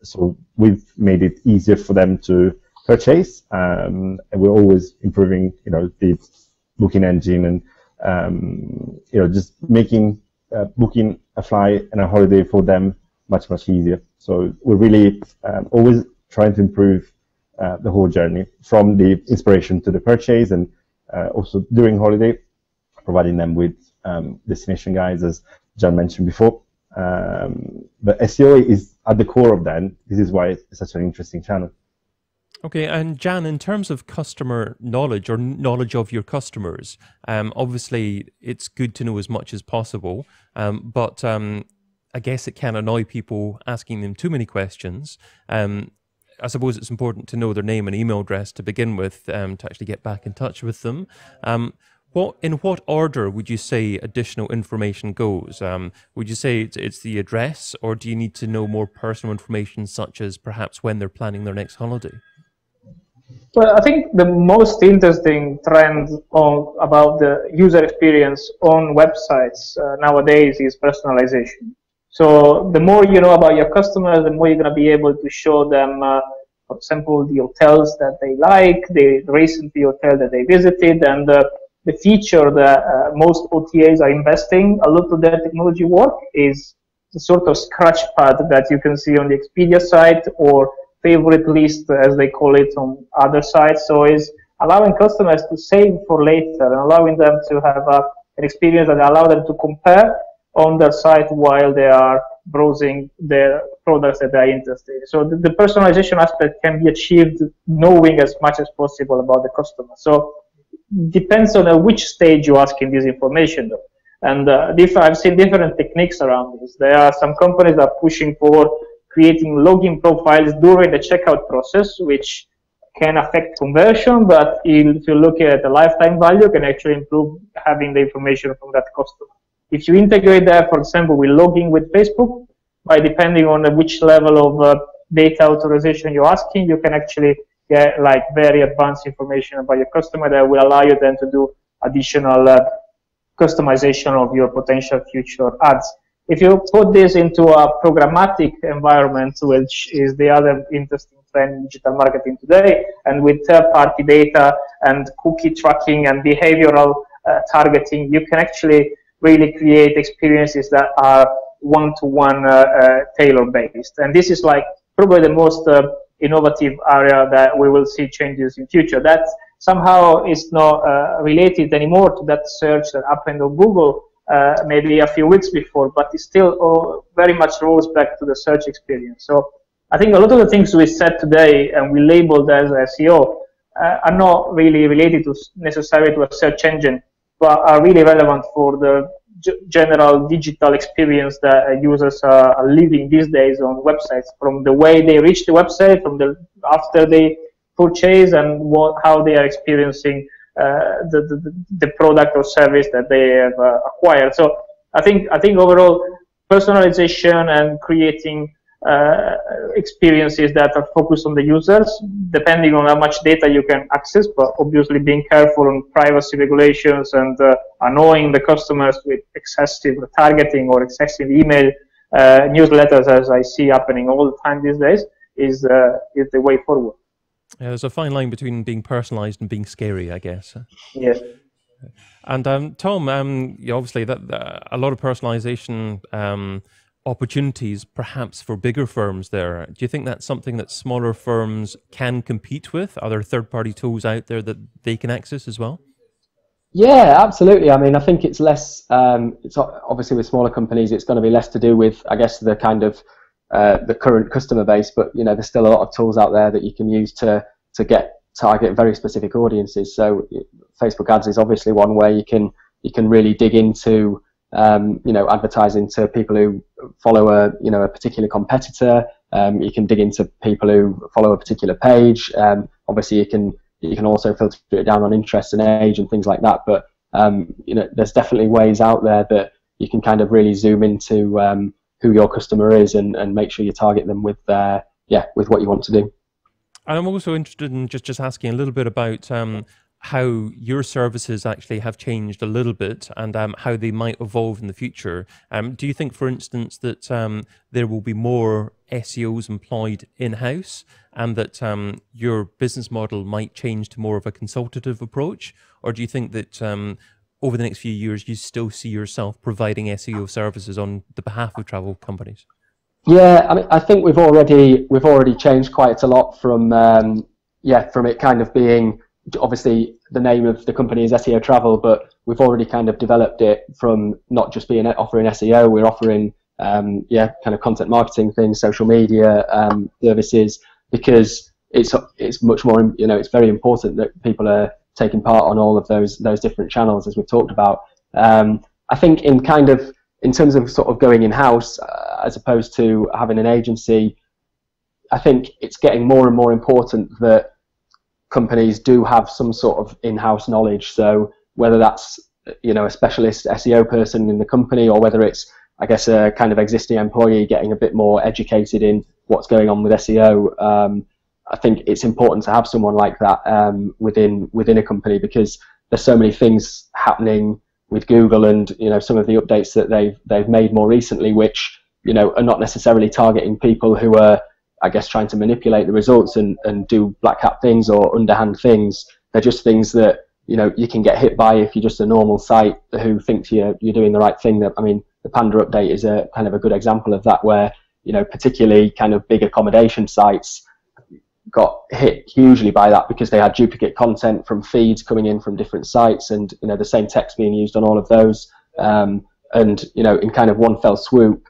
So we've made it easier for them to purchase, and we're always improving the booking engine and just making booking a flight and a holiday for them much easier. So we're really always trying to improve the whole journey, from the inspiration to the purchase, and also during holiday, providing them with destination guides, as Jan mentioned before. But SEO is at the core of that. This is why it's such an interesting channel. Okay, and Jan, in terms of customer knowledge or knowledge of your customers, obviously it's good to know as much as possible, but I guess it can annoy people asking them too many questions. I suppose it's important to know their name and email address to begin with, to actually get back in touch with them. In what order would you say additional information goes? Would you say it's the address, or do you need to know more personal information, such as perhaps when they're planning their next holiday? Well, I think the most interesting trend about the user experience on websites nowadays is personalization. So the more you know about your customers, the more you're going to be able to show them, for example, the hotels that they like, the recent hotel that they visited, and the feature that most OTAs are investing a lot of their technology work is the sort of scratch pad that you can see on the Expedia site, or favorite list, as they call it, on other sites. So is allowing customers to save for later and allowing them to have an experience that allows them to compare on their site while they are browsing their products that they're interested in. So the personalization aspect can be achieved knowing as much as possible about the customer. So depends on which stage you're asking this information though. And I've seen different techniques around this. There are some companies that are pushing for creating login profiles during the checkout process, which can affect conversion, but if you look at the lifetime value, can actually improve having the information from that customer. If you integrate that, for example, with logging with Facebook, by depending on which level of data authorization you're asking, you can actually get like very advanced information about your customer that will allow you then to do additional customization of your potential future ads. If you put this into a programmatic environment, which is the other interesting trend in digital marketing today, and with third-party data and cookie tracking and behavioral targeting, you can actually really create experiences that are one-to-one tailor-based. And this is like probably the most innovative area that we will see changes in future. That somehow is not related anymore to that search that happened on Google maybe a few weeks before, but it still very much rolls back to the search experience. So I think a lot of the things we said today and we labeled as SEO are not really related to necessarily to a search engine, but are really relevant for the general digital experience that users are living these days on websites, from the way they reach the website, from the after they purchase, and how they are experiencing the product or service that they have acquired. So I think overall personalization and creating experiences that are focused on the users, depending on how much data you can access, but obviously being careful on privacy regulations and annoying the customers with excessive targeting or excessive email newsletters, as I see happening all the time these days, is the way forward. Yeah, there's a fine line between being personalized and being scary, I guess. Yes. And Tom, obviously that a lot of personalization opportunities perhaps for bigger firms there. Do you think that's something that smaller firms can compete with? Are there third-party tools out there that they can access as well? Yeah, absolutely. I mean, I think it's less, it's obviously with smaller companies, it's going to be less to do with, I guess, the kind of the current customer base, but you know, there's still a lot of tools out there that you can use to target very specific audiences. So Facebook ads is obviously one where you can really dig into you know, advertising to people who follow a particular competitor. You can dig into people who follow a particular page. Obviously, you can also filter it down on interest and age and things like that. But you know, there's definitely ways out there that you can kind of really zoom into who your customer is and make sure you target them with with what you want to do. And I'm also interested in just asking a little bit about how your services actually have changed a little bit and how they might evolve in the future. Do you think, for instance, that there will be more SEOs employed in-house and that your business model might change to more of a consultative approach? Or do you think that over the next few years you still see yourself providing SEO services on the behalf of travel companies? Yeah, I mean, I think we've already changed quite a lot from from it kind of being, obviously the name of the company is SEO Travel, but we've already kind of developed it from not just being offering SEO, we're offering kind of content marketing things, social media services, because it's much more, you know, it's very important that people are taking part on all of those different channels, as we've talked about. I think in terms of sort of going in-house as opposed to having an agency, I think it's getting more and more important that companies do have some sort of in-house knowledge. So whether that's, you know, a specialist SEO person in the company, or whether it's, I guess, a kind of existing employee getting a bit more educated in what's going on with SEO, I think it's important to have someone like that within a company, because there's so many things happening with Google, and some of the updates that they've made more recently, which are not necessarily targeting people who are, I guess, trying to manipulate the results and do black hat things or underhand things. They're just things that you can get hit by if you're just a normal site who thinks you're doing the right thing. I mean, the Panda update is a kind of a good example of that, where particularly kind of big accommodation sites got hit hugely by that, because they had duplicate content from feeds coming in from different sites, and the same text being used on all of those, and in kind of one fell swoop,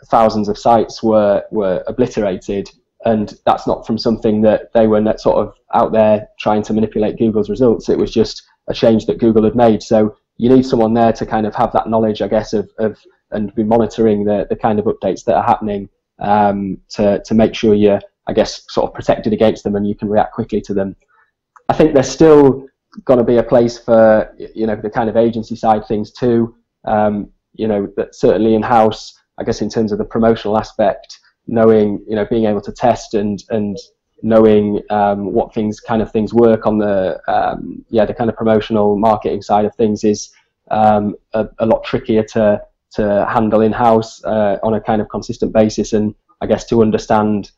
thousands of sites were obliterated. And that's not from something that they were sort of out there trying to manipulate Google's results. It was just a change that Google had made. So you need someone there to kind of have that knowledge, I guess, of and be monitoring the kind of updates that are happening, to make sure you're, I guess, sort of protected against them and you can react quickly to them. I think there's still going to be a place for the kind of agency side things too. That certainly in-house, I guess, in terms of the promotional aspect, knowing, being able to test and knowing what things work on the the kind of promotional marketing side of things is a lot trickier to handle in-house on a kind of consistent basis, and I guess to understand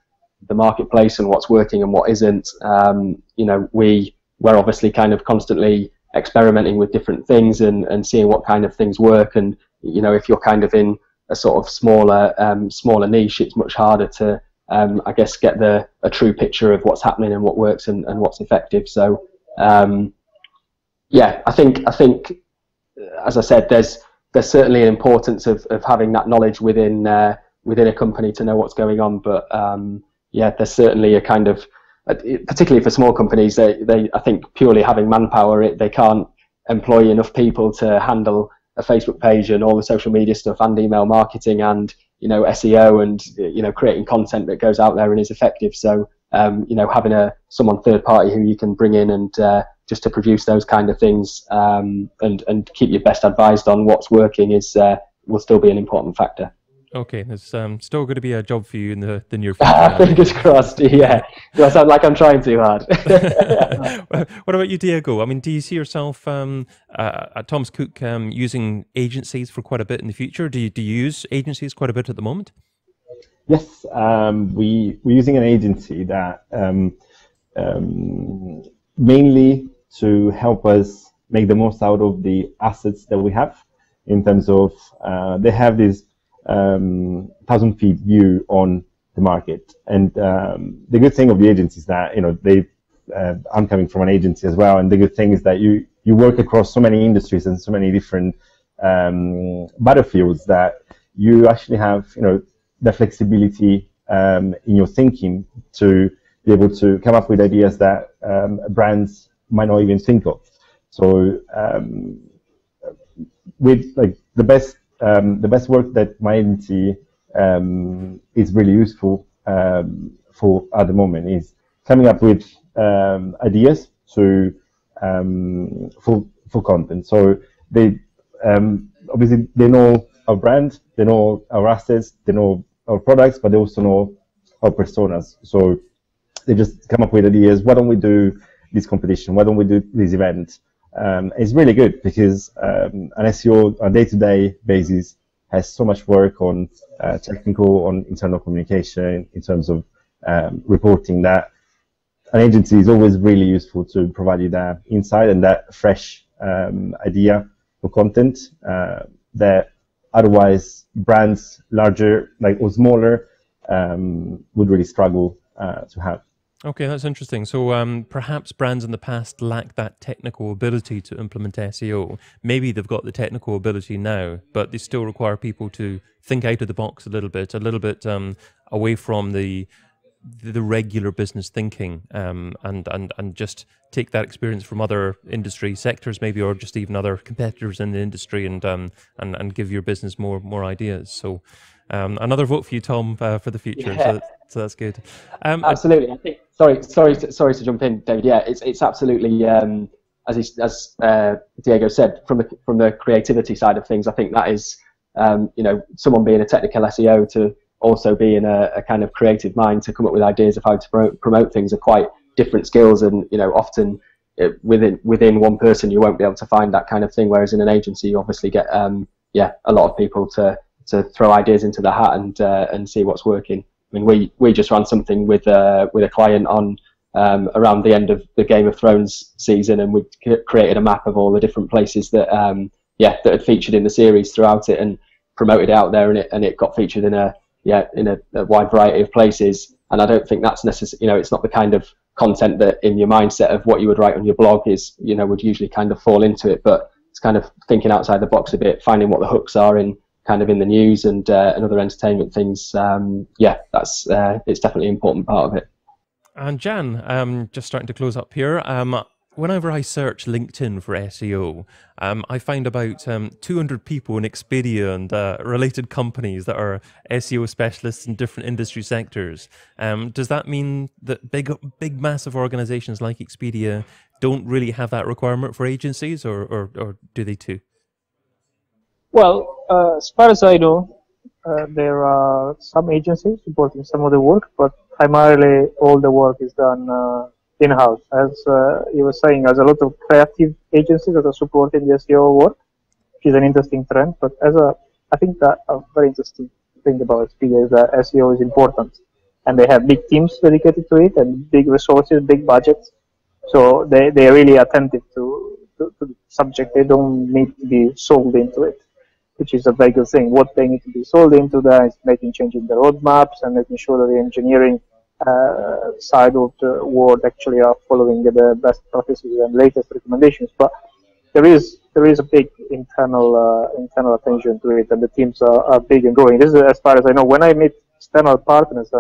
the marketplace and what's working and what isn't. We're obviously kind of constantly experimenting with different things and seeing what kind of things work, and if you're kind of in a sort of smaller niche, it's much harder to I guess get a true picture of what's happening and what works and what's effective. So I think as I said, there's certainly an importance of having that knowledge within a company to know what's going on, but there's certainly a kind of, particularly for small companies, they I think purely having manpower, they can't employ enough people to handle a Facebook page and all the social media stuff and email marketing and SEO and creating content that goes out there and is effective. So having someone third party who you can bring in and just to produce those kind of things and keep you best advised on what's working will still be an important factor. Okay, there's still going to be a job for you in the near future. Fingers crossed, yeah. Do I sound like I'm trying too hard? What about you, Diego? I mean, do you see yourself at Thomas Cook using agencies for quite a bit in the future? Do you use agencies quite a bit at the moment? Yes, we're using an agency that mainly to help us make the most out of the assets that we have, in terms of they have this 1,000-feet view on the market, and the good thing of the agency is that I'm coming from an agency as well, and the good thing is that you work across so many industries and so many different battlefields that you actually have the flexibility in your thinking to be able to come up with ideas that brands might not even think of. So with the best work that my agency is really useful for at the moment is coming up with ideas for content. So they obviously they know our brand, they know our assets, they know our products, but they also know our personas. So they just come up with ideas. Why don't we do this competition? Why don't we do this event? It's really good because an SEO on a day-to-day basis has so much work on technical, on internal communication, in terms of reporting, that an agency is always really useful to provide you that insight and that fresh idea for content that otherwise brands larger or smaller would really struggle to have. Okay, that's interesting. So perhaps brands in the past lack that technical ability to implement SEO. Maybe they've got the technical ability now, but they still require people to think out of the box a little bit away from the regular business thinking, and just take that experience from other industry sectors, maybe, or just even other competitors in the industry, and give your business more ideas. So another vote for you, Tom, for the future. Yeah. So that's good. Absolutely. I think. Sorry to jump in, David. Yeah, it's absolutely as Diego said, from the creativity side of things. I think that is someone being a technical SEO to also being a kind of creative mind to come up with ideas of how to promote things are quite different skills, and often within one person you won't be able to find that kind of thing, whereas in an agency you obviously get a lot of people to throw ideas into the hat and see what's working. I mean, we just ran something with a client on around the end of the Game of Thrones season, and we created a map of all the different places that that had featured in the series throughout it, and promoted it out there, and it got featured in a wide variety of places. And I don't think that's necessary. It's not the kind of content that in your mindset of what you would write on your blog is, would usually kind of fall into it, but it's kind of thinking outside the box a bit, finding what the hooks are in the news and other entertainment things. That's it's definitely an important part of it. And Jan, just starting to close up here. Whenever I search LinkedIn for SEO, I find about 200 people in Expedia and related companies that are SEO specialists in different industry sectors. Does that mean that big massive organizations like Expedia don't really have that requirement for agencies, or do they too? Well, as far as I know, there are some agencies supporting some of the work, but primarily all the work is done in-house. As you were saying, there's a lot of creative agencies that are supporting the SEO work, which is an interesting trend. But I think that a very interesting thing about Expedia is that SEO is important, and they have big teams dedicated to it and big resources, big budgets. So they are really attentive to the subject. They don't need to be sold into it, which is a very good thing. What they need to be sold into that is making changes in the roadmaps and making sure that the engineering side of the world actually are following the best practices and latest recommendations. But there is a big internal attention to it, and the teams are big and growing. This is as far as I know. When I meet external partners,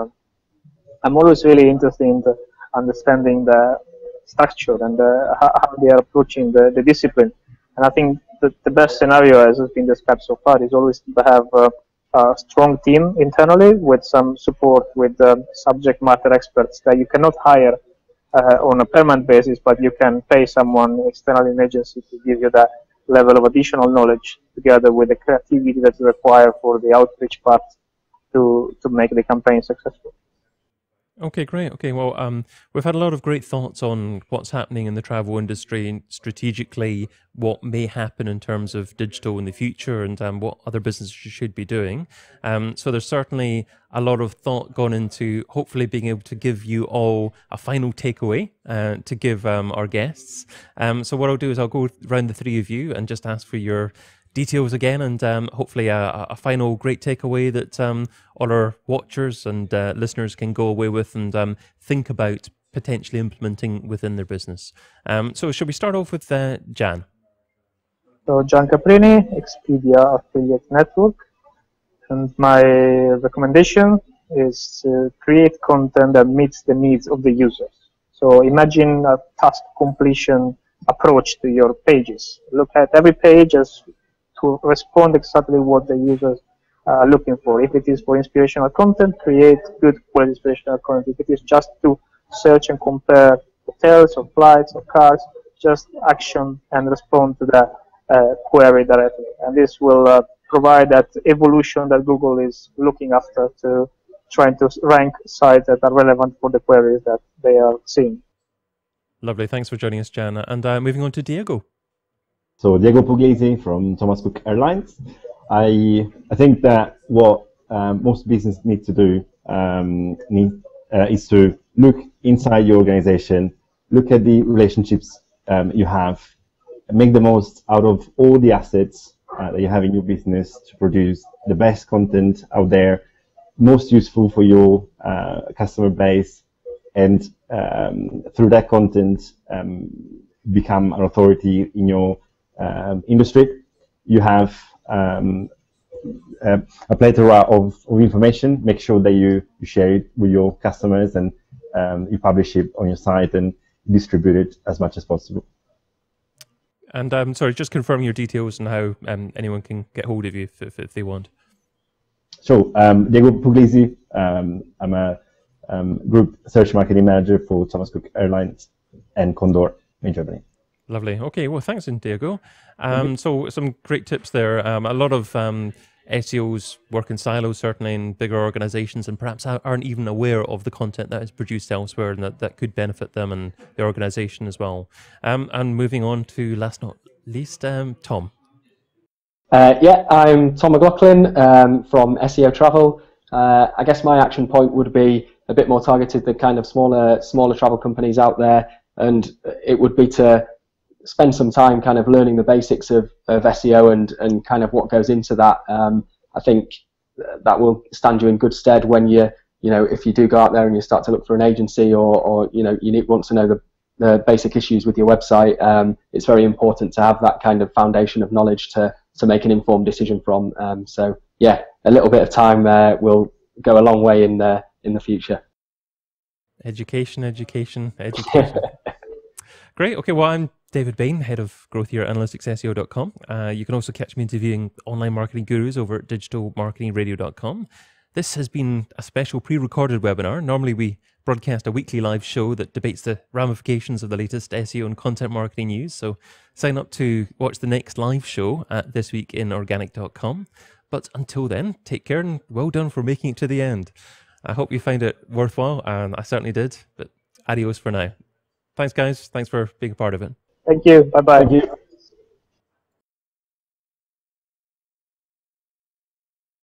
I'm always really interested in understanding the structure and how they are approaching the discipline. And I think the best scenario, as has been described so far, is always to have a strong team internally with some support with subject matter experts that you cannot hire on a permanent basis, but you can pay someone externally in an agency to give you that level of additional knowledge, together with the creativity that's required for the outreach part to make the campaign successful. Okay, great. Okay, well, we've had a lot of great thoughts on what's happening in the travel industry, strategically, what may happen in terms of digital in the future, and what other businesses should be doing. So there's certainly a lot of thought gone into hopefully being able to give you all a final takeaway to give our guests. So what I'll do is I'll go around the three of you and just ask for your details again, and hopefully a final great takeaway that all our watchers and listeners can go away with and think about potentially implementing within their business. So should we start off with Jan? So Gian Caprini, Expedia Affiliate Network, and my recommendation is to create content that meets the needs of the users. So imagine a task completion approach to your pages. Look at every page as to respond exactly what the users are looking for. If it is for inspirational content, create good quality inspirational content. If it is just to search and compare hotels or flights or cars, just action and respond to the query directly. And this will provide that evolution that Google is looking after, to trying to rank sites that are relevant for the queries that they are seeing. Lovely. Thanks for joining us, Jan. And moving on to Diego. So Diego Pugliese from Thomas Cook Airlines. I think that what most businesses need to do is to look inside your organization, look at the relationships you have, make the most out of all the assets that you have in your business to produce the best content out there, most useful for your customer base, and through that content become an authority in your industry. You have a plethora of information. Make sure that you share it with your customers, and you publish it on your site and distribute it as much as possible. And sorry, just confirm your details and how anyone can get hold of you if they want. So Diego Pugliese, I'm a group search marketing manager for Thomas Cook Airlines and Condor in Germany. Lovely. Okay, well, thanks, Diego. So some great tips there. A lot of SEOs work in silos, certainly in bigger organizations, and perhaps aren't even aware of the content that is produced elsewhere and that could benefit them and the organization as well. And moving on to last not least, Tom. Yeah, I'm Tom McLaughlin from SEO Travel. I guess my action point would be a bit more targeted than kind of smaller travel companies out there, and it would be to spend some time kind of learning the basics of SEO and kind of what goes into that. I think that will stand you in good stead when if you do go out there and you start to look for an agency or want to know the basic issues with your website. It's very important to have that kind of foundation of knowledge to make an informed decision from. So yeah, a little bit of time will go a long way in the future. Education. Great. Okay, well, I'm David Bain, head of growth here at analyticsseo.com. You can also catch me interviewing online marketing gurus over at digitalmarketingradio.com. This has been a special pre-recorded webinar. Normally we broadcast a weekly live show that debates the ramifications of the latest SEO and content marketing news. So sign up to watch the next live show at thisweekinorganic.com. But until then, take care and well done for making it to the end. I hope you find it worthwhile, and I certainly did. But adios for now. Thanks, guys. Thanks for being a part of it. Thank you. Bye-bye. Thank you.